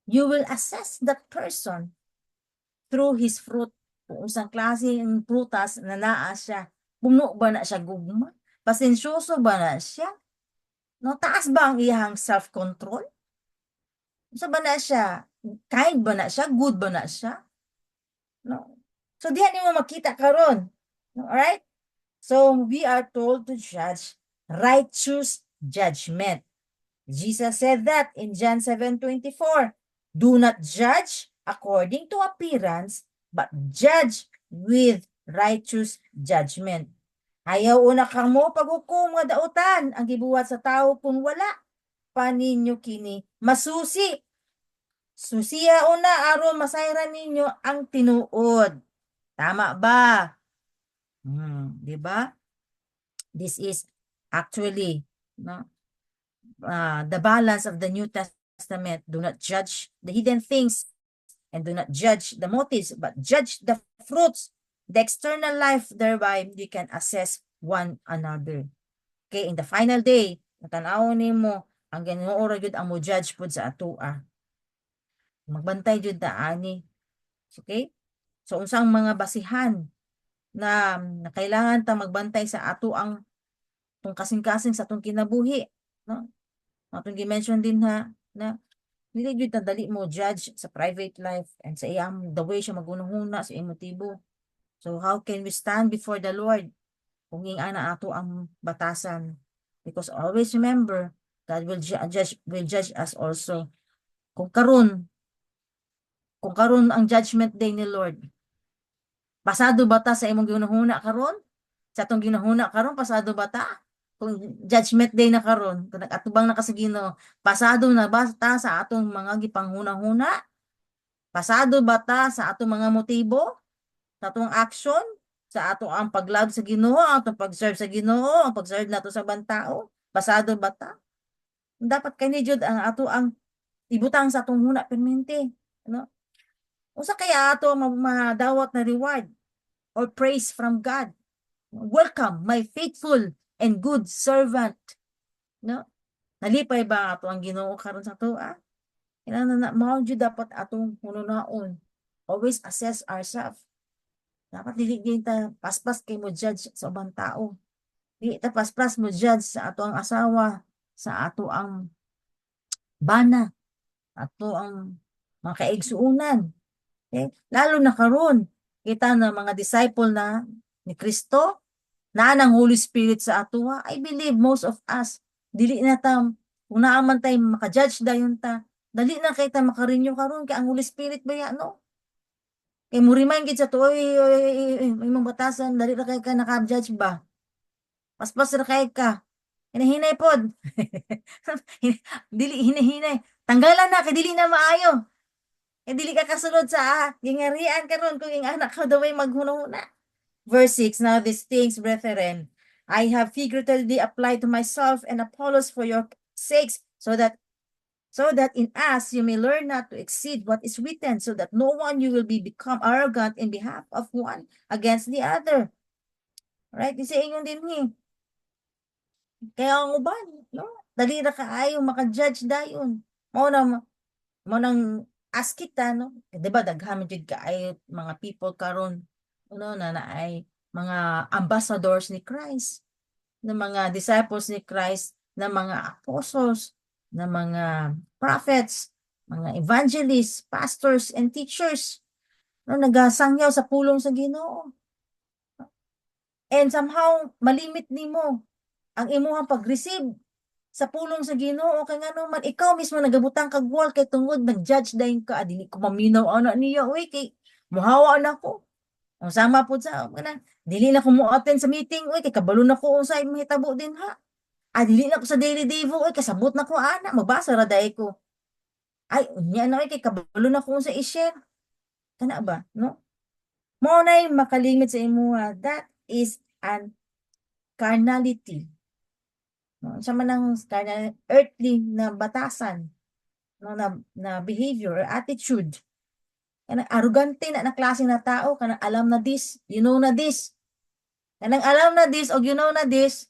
You will assess that person through his fruit. Kung usang klase ng prutas na naa siya, puno ba na siya gugma? Pasensyoso ba na siya? No, taas ba ang iyang self-control? Sa ba na siya? Kind ba na siya? Good ba na siya? No. So dihan nimo makita karon. No, alright? So we are told to judge righteous judgment. Jesus said that in John 7:24. Do not judge according to appearance, but judge with righteous judgment. Ayaw una kang mo paghukom nga dautan ang gibuhat sa tao kung wala pa ninyo kini masusi. Susiya una aron masayran ninyo ang tinuod. Tama ba? Di ba? This is actually no, the balance of the New Testament. Do not judge the hidden things and do not judge the motives, but judge the fruits, the external life. Thereby, you can assess one another. Okay, in the final day, natanaw nimo ang Ginoo ra gyud ang mo judge pud sa atoa. Magbantay jud ta ani. Okay? So unsang mga basihan na kailangan ta magbantay sa ato ang tong kasing-kasing sa atong kinabuhi, no? Atong gi-mention din ha na dili gyud ta dali mo judge sa private life and sa iyang the way siya magunahuna sa emotibo. So how can we stand before the Lord kung ana ato ang batasan? Because always remember, God will judge us also. Kung karon ang judgment day ni Lord, pasado ba ta sa imong ginahuna karon? Sa atong ginahuna karon pasado ba ta? Kung judgment day na karon, kung nag-atubang na ka sa Ginoo, pasado na ba ta sa atong mga gipanghuna-huna? Pasado ba ta sa atong mga motibo? Sa atong action? Sa ato ang pag-love sa Ginoo, atong pag-serve sa Ginoo, ang pag-serve nato sa bantao? Pasado ba ta? Dapat kay ni jud ang ato ang ibutang sa atong huna permente, ano? Usa kaya ato madawat na reward or praise from God. Welcome, my faithful and good servant. No? Nalipay ba ato ang Ginoo karon sa ato? Kailangan na mao jud dapat atong hununaon. Always assess ourselves. Dapat dili ta paspas kay mo judge sa ubang tao. Dili ta paspas mo judge sa ato ang asawa, sa ato ang bana, ato ang mga kaigsuunan. Okay? Lalo na karon kita na mga disciple na ni Kristo, na ng Holy Spirit sa ato, I believe most of us, dili na ta, kung naaman tayo makajudge dayon ta, dali na kay ta makarenew karon kay ang Holy Spirit ba yan, no? Kay mo remind gid sa to, may mga batasan, dali na kay ka naka-judge ba? Paspas ra kay ka. Hinahinay pod. Dili hinahinay. Tanggalan na kay dili na maayo. Kay dili ka kasulod sa gingarian karon kung ing anak ka daw ay maghunahuna. Verse 6, now these things, brethren, I have figuratively applied to myself and Apollos for your sakes, so that in us you may learn not to exceed what is written, so that no one you will become arrogant in behalf of one against the other. Right? Isa ingon din ni. Kaya ang uban, no? Dali ra kaayo maka-judge dayon. Mao nang ask kita, no? Di ba daghan jud kaayo mga people karon na ay mga ambassadors ni Christ, na mga disciples ni Christ, na mga apostles, na mga prophets, mga evangelists, pastors, and teachers, no, nagasangyaw sa pulong sa Ginoo. And somehow, malimit nimo ang imuhang pag-receive sa pulong sa Ginoo kay ngano man ikaw mismo nagabutang kag wall kay tungod nag-judge dayon ka, dili ko maminaw ana niya, uy kay muhawa na ko. Ang sama po sa dili na ko mo attend sa meeting, uy, kay kabalo na ko unsay mahitabo din ha. Dili na ko sa daily devo, uy, kasabot na ko ana, mabasa ra day ko. Ay, unya na kay kabalo na ko unsay i-share. Kana ba, no? Mo nay makalimit sa imuha, that is an carnality. No? Sa man ang carnal, earthly na batasan, no? na behavior or attitude. Kanang arrogante na klase na tao, kanang alam na this, you know na this. Kanang alam na this o you know na this,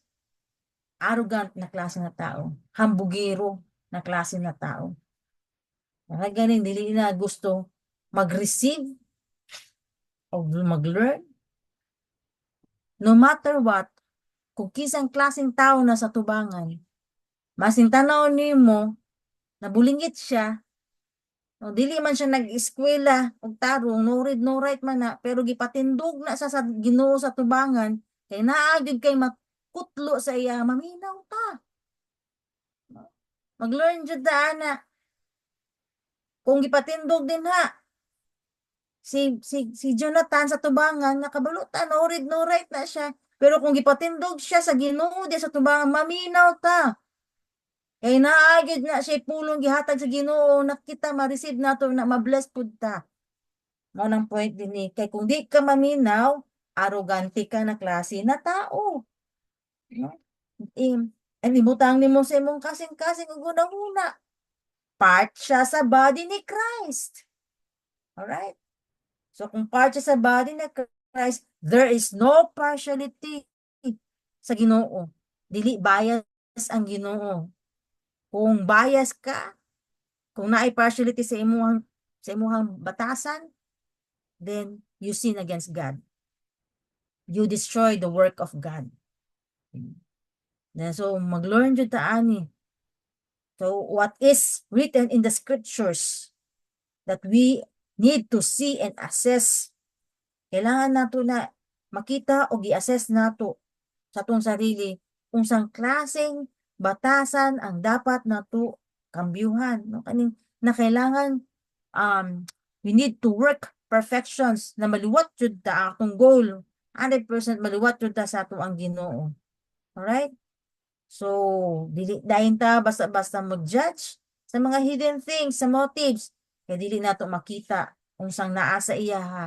arrogant na klase na tao, hambugero na klase na tao. Kaya ganing dili na gusto mag-receive o mag-learn. No matter what, kung kisang klaseng tao na sa tubangan, masing tanaw nimo nabulingit siya, no, dili man siya nag-eskwela og tarong, no read no write man na, pero gipatindog na sa Ginoo sa tubangan, kay naa gyud kay makutlo sa iya, maminaw ta. Mag-learn jud ta ana. Kung gipatindog din ha, si Jonathan sa tubangan, nakabalutan, no read no write na siya, pero kung gipatindog siya sa Ginoo di sa tubangan, maminaw ta. Kay naagid na siya pulong gihatag sa Ginoo, nakita ma-receive nato na ma-bless pud ta. Mao nang point dinhi, kay kung di ka maminaw, arrogante ka na klase na tao. No? Ibutang nimo sa imong kasing-kasing ug una-una. Part siya sa body ni Christ. Alright? So kung part siya sa body ni Christ, there is no partiality sa Ginoo. Dili bias ang Ginoo. Kung bias ka, kung naay partiality sa imong batasan, then you sin against God. You destroy the work of God. So mag-learn jud ta ani. So what is written in the scriptures that we need to see and assess. Kailangan nato na makita o gi-assess nato sa atong sarili unsang klaseng batasan ang dapat nato kambyuhan, no? Kaning na kailangan we need to work perfections na maluwat jud ta atong goal. 100% maluwat jud ta sa ato ang Ginoo. Alright? So, dili dayon ta basta-basta mag-judge sa mga hidden things, sa motives. Kaya dili nato makita unsang naa sa iya ha.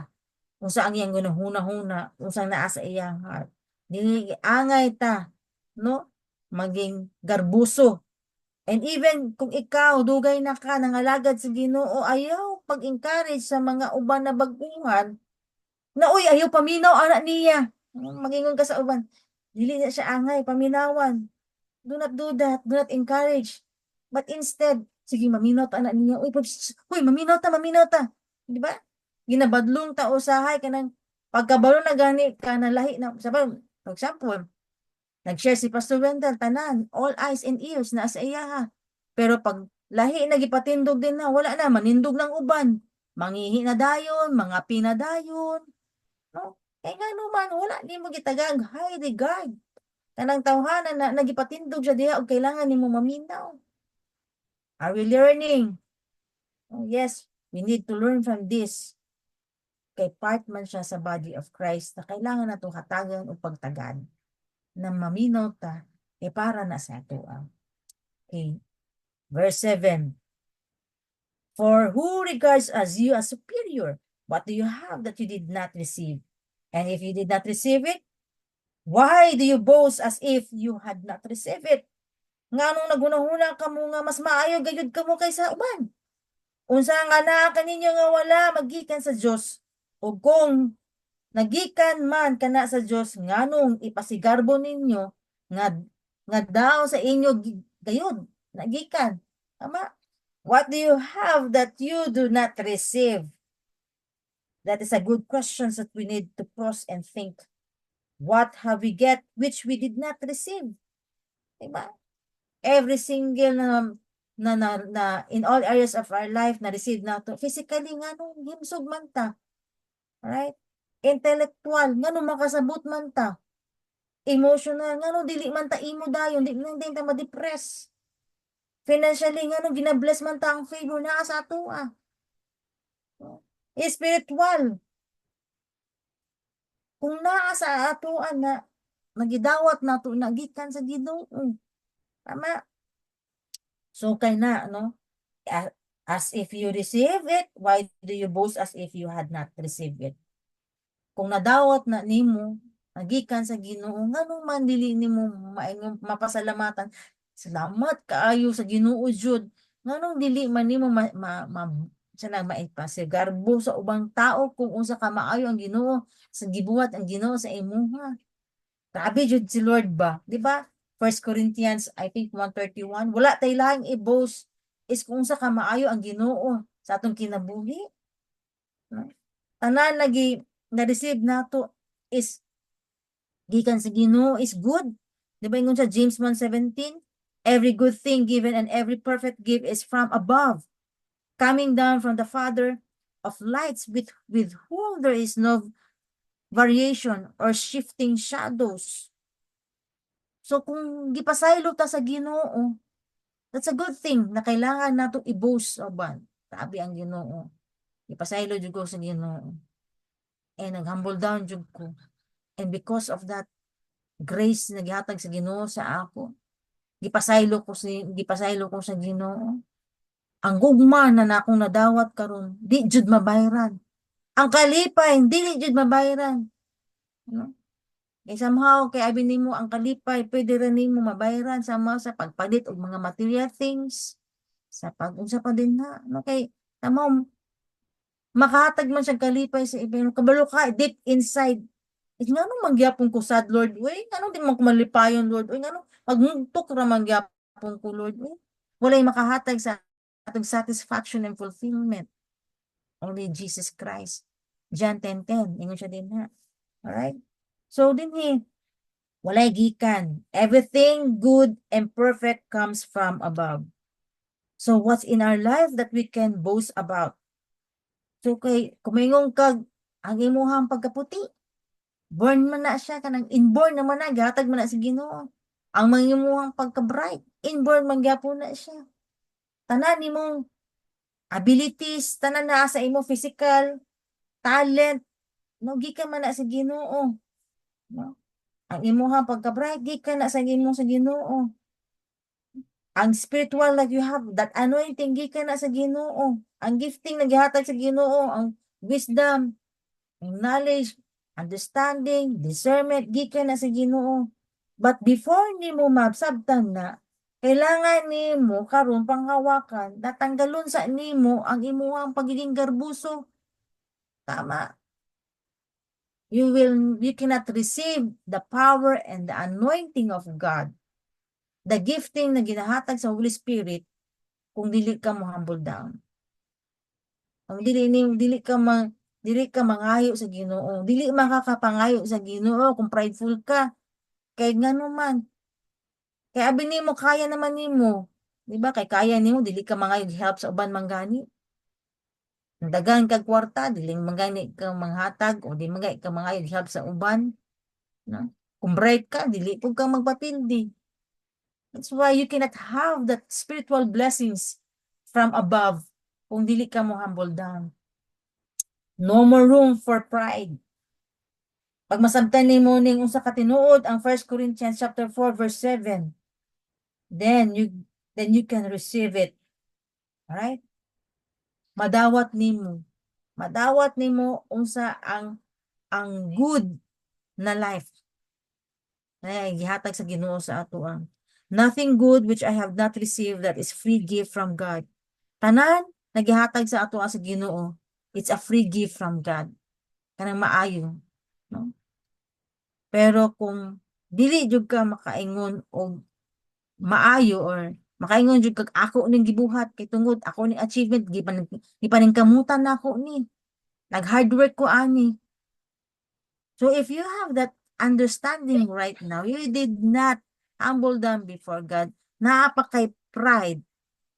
Unsa ang iyang gunahuna-huna, unsang naa sa iyang heart. Dili angay ta, no? Maging garbuso. And even kung ikaw dugay na ka nangalagad sa Ginoo, ayaw pag-encourage sa mga uban na baguhan na uy ayaw paminaw ana niya. Magingon ka sa uban. Dili na siya angay paminawan. Do not do that. Do not encourage. But instead, sige maminaw ta ana niya. Uy, maminaw ta. Di ba? Ginabadlong ta usahay kanang pagkabalo na gani ka na lahi na. For example, nag-share si Pastor Wendell, tanan, all eyes and ears na sa iya ha. Pero pag lahi na gipatindog din na, wala na, manindog ng uban. Mangihi na dayon, mga pinadayon. No? Kaya nga naman, wala di mo gitagag high regard. Kanang tawhanan na nagipatindog siya diha og kailangan nimo maminaw. Are we learning? Oh, yes, we need to learn from this. Kay part man siya sa body of Christ na kailangan nato hatagan o pagtagad na maminaw ta para na sa ato. Okay. Verse 7. For who regards as you as superior? What do you have that you did not receive? And if you did not receive it, why do you boast as if you had not received it? Nganong nagunahuna ka mo nga mas maayo gayud kamo kaysa uban? Unsa nga naa kaninyo nga wala magikan sa Dios? O kung nagikan man kana sa Dios, nganong ipasigarbo ninyo nga daw sa inyo gayud nagikan? Tama? What do you have that you do not receive? That is a good question that we need to pause and think. What have we get which we did not receive? Diba? Every single na in all areas of our life na receive nato physically nganong himsog man ta. Right? Intellectual nganong makasabot man ta. Emotional nganong dili man ta imo dayon, di man ta ma-depress. Financially nganong gina-bless man ta ang favor naa sa ato ah. Spiritual. Kung naa sa ato na nagidawat nato nagikan sa Ginoo. Tama? So kay na no? As if you receive it, why do you boast as if you had not received it? Kung nadawat na nimo nagikan sa Ginoo nganong man dili nimo maayong mapasalamatan. Salamat kaayo sa Ginoo jud. Nganong dili man nimo sana maipasigarbo sa ubang tao kung unsa ka maayo ang Ginoo sa gibuhat ang Ginoo sa imuha. Grabe jud si Lord ba, di ba? First Corinthians I think 1:31, wala tay laing i-boast is kung unsa ka maayo ang Ginoo sa atong kinabuhi. No? Tanan lagi na-receive nato is gikan sa Ginoo is good. Di ba ingon sa James 1:17? Every good thing given and every perfect gift is from above, coming down from the Father of lights, with whom there is no variation or shifting shadows. So kung gipasaylo ta sa Ginoo, that's a good thing na kailangan nato i-boast uban. Sabi ang Ginoo. Gipasaylo jud ko sa Ginoo. And nag-humble down jud ko. And because of that grace na gihatag sa Ginoo sa ako, gipasaylo ko sa Ginoo. Ang gugma na akong nadawat karon, di jud mabayran. Ang kalipay, dili jud mabayran. No? Kay somehow, kay abi nimo ang kalipay, pwede rin nimo mabayran sama sa pagpalit og mga material things, sa pag-unsa pa din na. No? Kay somehow, makahatag man siyang kalipay sa ibang kabalo ka, deep inside. Nga nung mangyapon ko sad, Lord, uy, nga nung di man ko malipayon, Lord, uy, nga nung magmugtok ra mangyapon ko, Lord, uy. Walay makahatag sa atong satisfaction and fulfillment. Only Jesus Christ. John 10:10. Ingon siya din ha. Alright? So, din walay gikan. Everything good and perfect comes from above. So, what's in our life that we can boast about? So, kay, kumingong kag, ang imuhang pagkaputi, born man na siya, kanang inborn naman na, gatag man na si Ginoo. Ang mangimuhang pagka-bright, inborn man gyapon na siya. Tanan nimong abilities, tanan na sa imo physical, talent, no, gikan man na sa Ginoo. No? Ang imuhang pagka-bright, gikan na sa Ginoo. Ang spiritual that you have, that anointing, gikan na sa Ginoo. Ang gifting na gihatag sa Ginoo, ang wisdom, ang knowledge, understanding, discernment, gikan na sa Ginoo. But before nimo mabsabtan na, kailangan nimo karon panghawakan, natanggalon sa nimo ang imuhang pagiging garbuso. Tama. You cannot receive the power and the anointing of God, the gifting na ginahatag sa Holy Spirit, kung dili ka mo humble down. Kung dili ka mangayo sa Ginoo, dili makakapangayo sa Ginoo kung prideful ka. Kay ngano man, kay abi nimo kaya naman nimo, di ba? Kay kaya nimo dili ka mangayo help sa uban manggani. Dagan kag kwarta, dili manggani ka manghatag o di mangay ka mangayo help sa uban, no? Kung bright ka, dili pud ka magpapildi. That's why you cannot have that spiritual blessings from above kung dili ka mo humble down. No more room for pride. Pag masabtan nimo ning usa ka tinuod ang 1 Corinthians chapter 4 verse 7, then you can receive it. Alright? Madawat nimo. Madawat nimo unsa ang good na life. Ay gihatag sa Ginoo sa ato ang nothing good which I have not received, that is free gift from God. Tanan nagihatag sa ato sa Ginoo, it's a free gift from God. Kanang maayo, no? Pero kung dili jud ka makaingon og maayo or makaingon jud kag ako ning gibuhat kay tungod ako ning achievement gipaningkamutan nako ni. Nag-hard work ko ani. So if you have that understanding right now, you did not humble down before God, naa pa kay pride.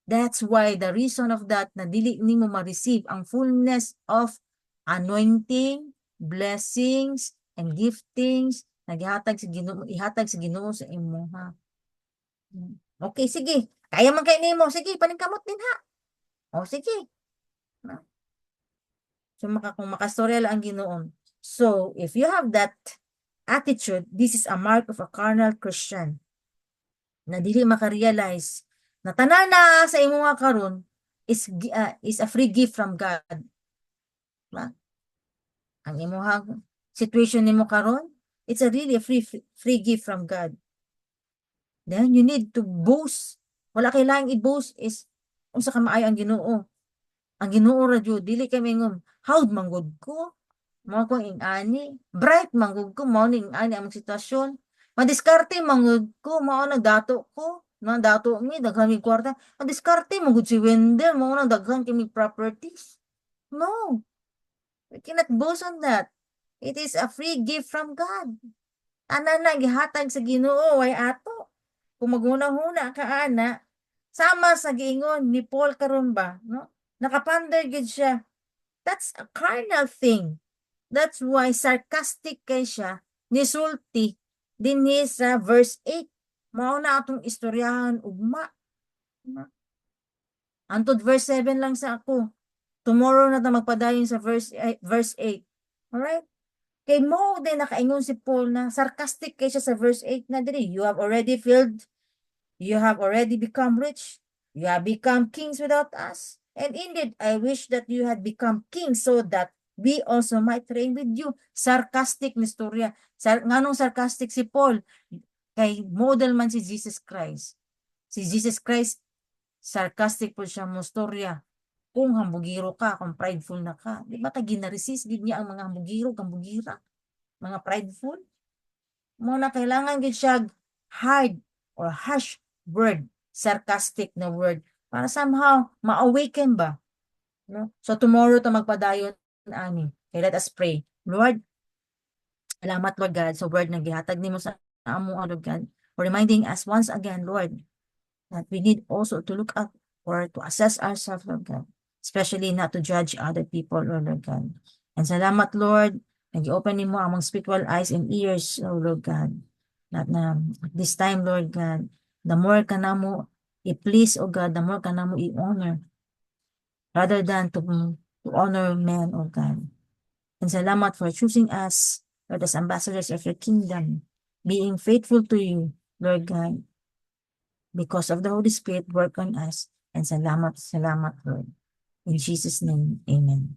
That's why the reason of that na dili nimo ma-receive ang fullness of anointing, blessings, and giftings na ihatag sa Ginoo sa imo ha. Okay, sige. Kaya man kay nimo, sige, paningkamot din ha. O sige. So kung makastorya lang ang Ginoo. So if you have that attitude, this is a mark of a carnal Christian na dili makarealize na tanan na sa imo nga karon is a free gift from God. Diba? Ang imong situation nimo karon It's a really a free gift from God. Then you need to boast. Wala kailangang i-boast is unsa ka maayo ang Ginoo. Ang Ginoo ra jud dili kay mingom hawd manggod ko. Mao ko ingani, bright manggod ko mao ning ani ang sitwasyon. Madiskarte manggod ko mao na dato ko. Na dato mi daghan mi kwarta. Madiskarte manggod si Wendell mao na daghan kimi properties. No, we cannot boast on that. It is a free gift from God. Ana na gihatag sa Ginoo way ato. Kung maghuna-huna ka ana, sama sa giingon ni Paul karon ba, no? Nakapander gid siya. That's a carnal thing. That's why sarcastic kay siya, nisulti dinhi sa verse 8. Mao na atong istoryahan ugma. Antod verse 7 lang sa ako. Tomorrow na ta magpadayon sa verse 8. Alright? Kay mo din nakaingon si Paul na sarcastic kay siya sa verse 8 na diri, you have already become rich, you have become kings without us. And indeed, I wish that you had become kings so that we also might reign with you. Sarcastic ni storya. Nganong sarcastic si Paul? Kay model man si Jesus Christ. Si Jesus Christ, sarcastic po siya mo storya. Kung hambugiro ka, kung prideful na ka, di ba kay ginaresist gid niya ang mga hambugiro, kambugira, mga prideful? Muna kailangan gid siya hard or harsh word, sarcastic na word para somehow ma-awaken ba, no? So tomorrow ta magpadayon ani. Okay, let us pray. Lord, salamat Lord God sa word na gihatag nimo sa amo Lord God, for reminding us once again Lord that we need also to look up or to assess ourselves Lord God, especially not to judge other people Lord God. And salamat Lord, nag-open nimo among spiritual eyes and ears oh Lord God. That na at this time Lord God, the more ka namo i-please oh God, the more ka namo i-honor rather than to honor men oh God. And salamat for choosing us Lord as ambassadors of your kingdom, being faithful to you Lord God, because of the Holy Spirit work on us. And salamat Lord. In Jesus' name, amen.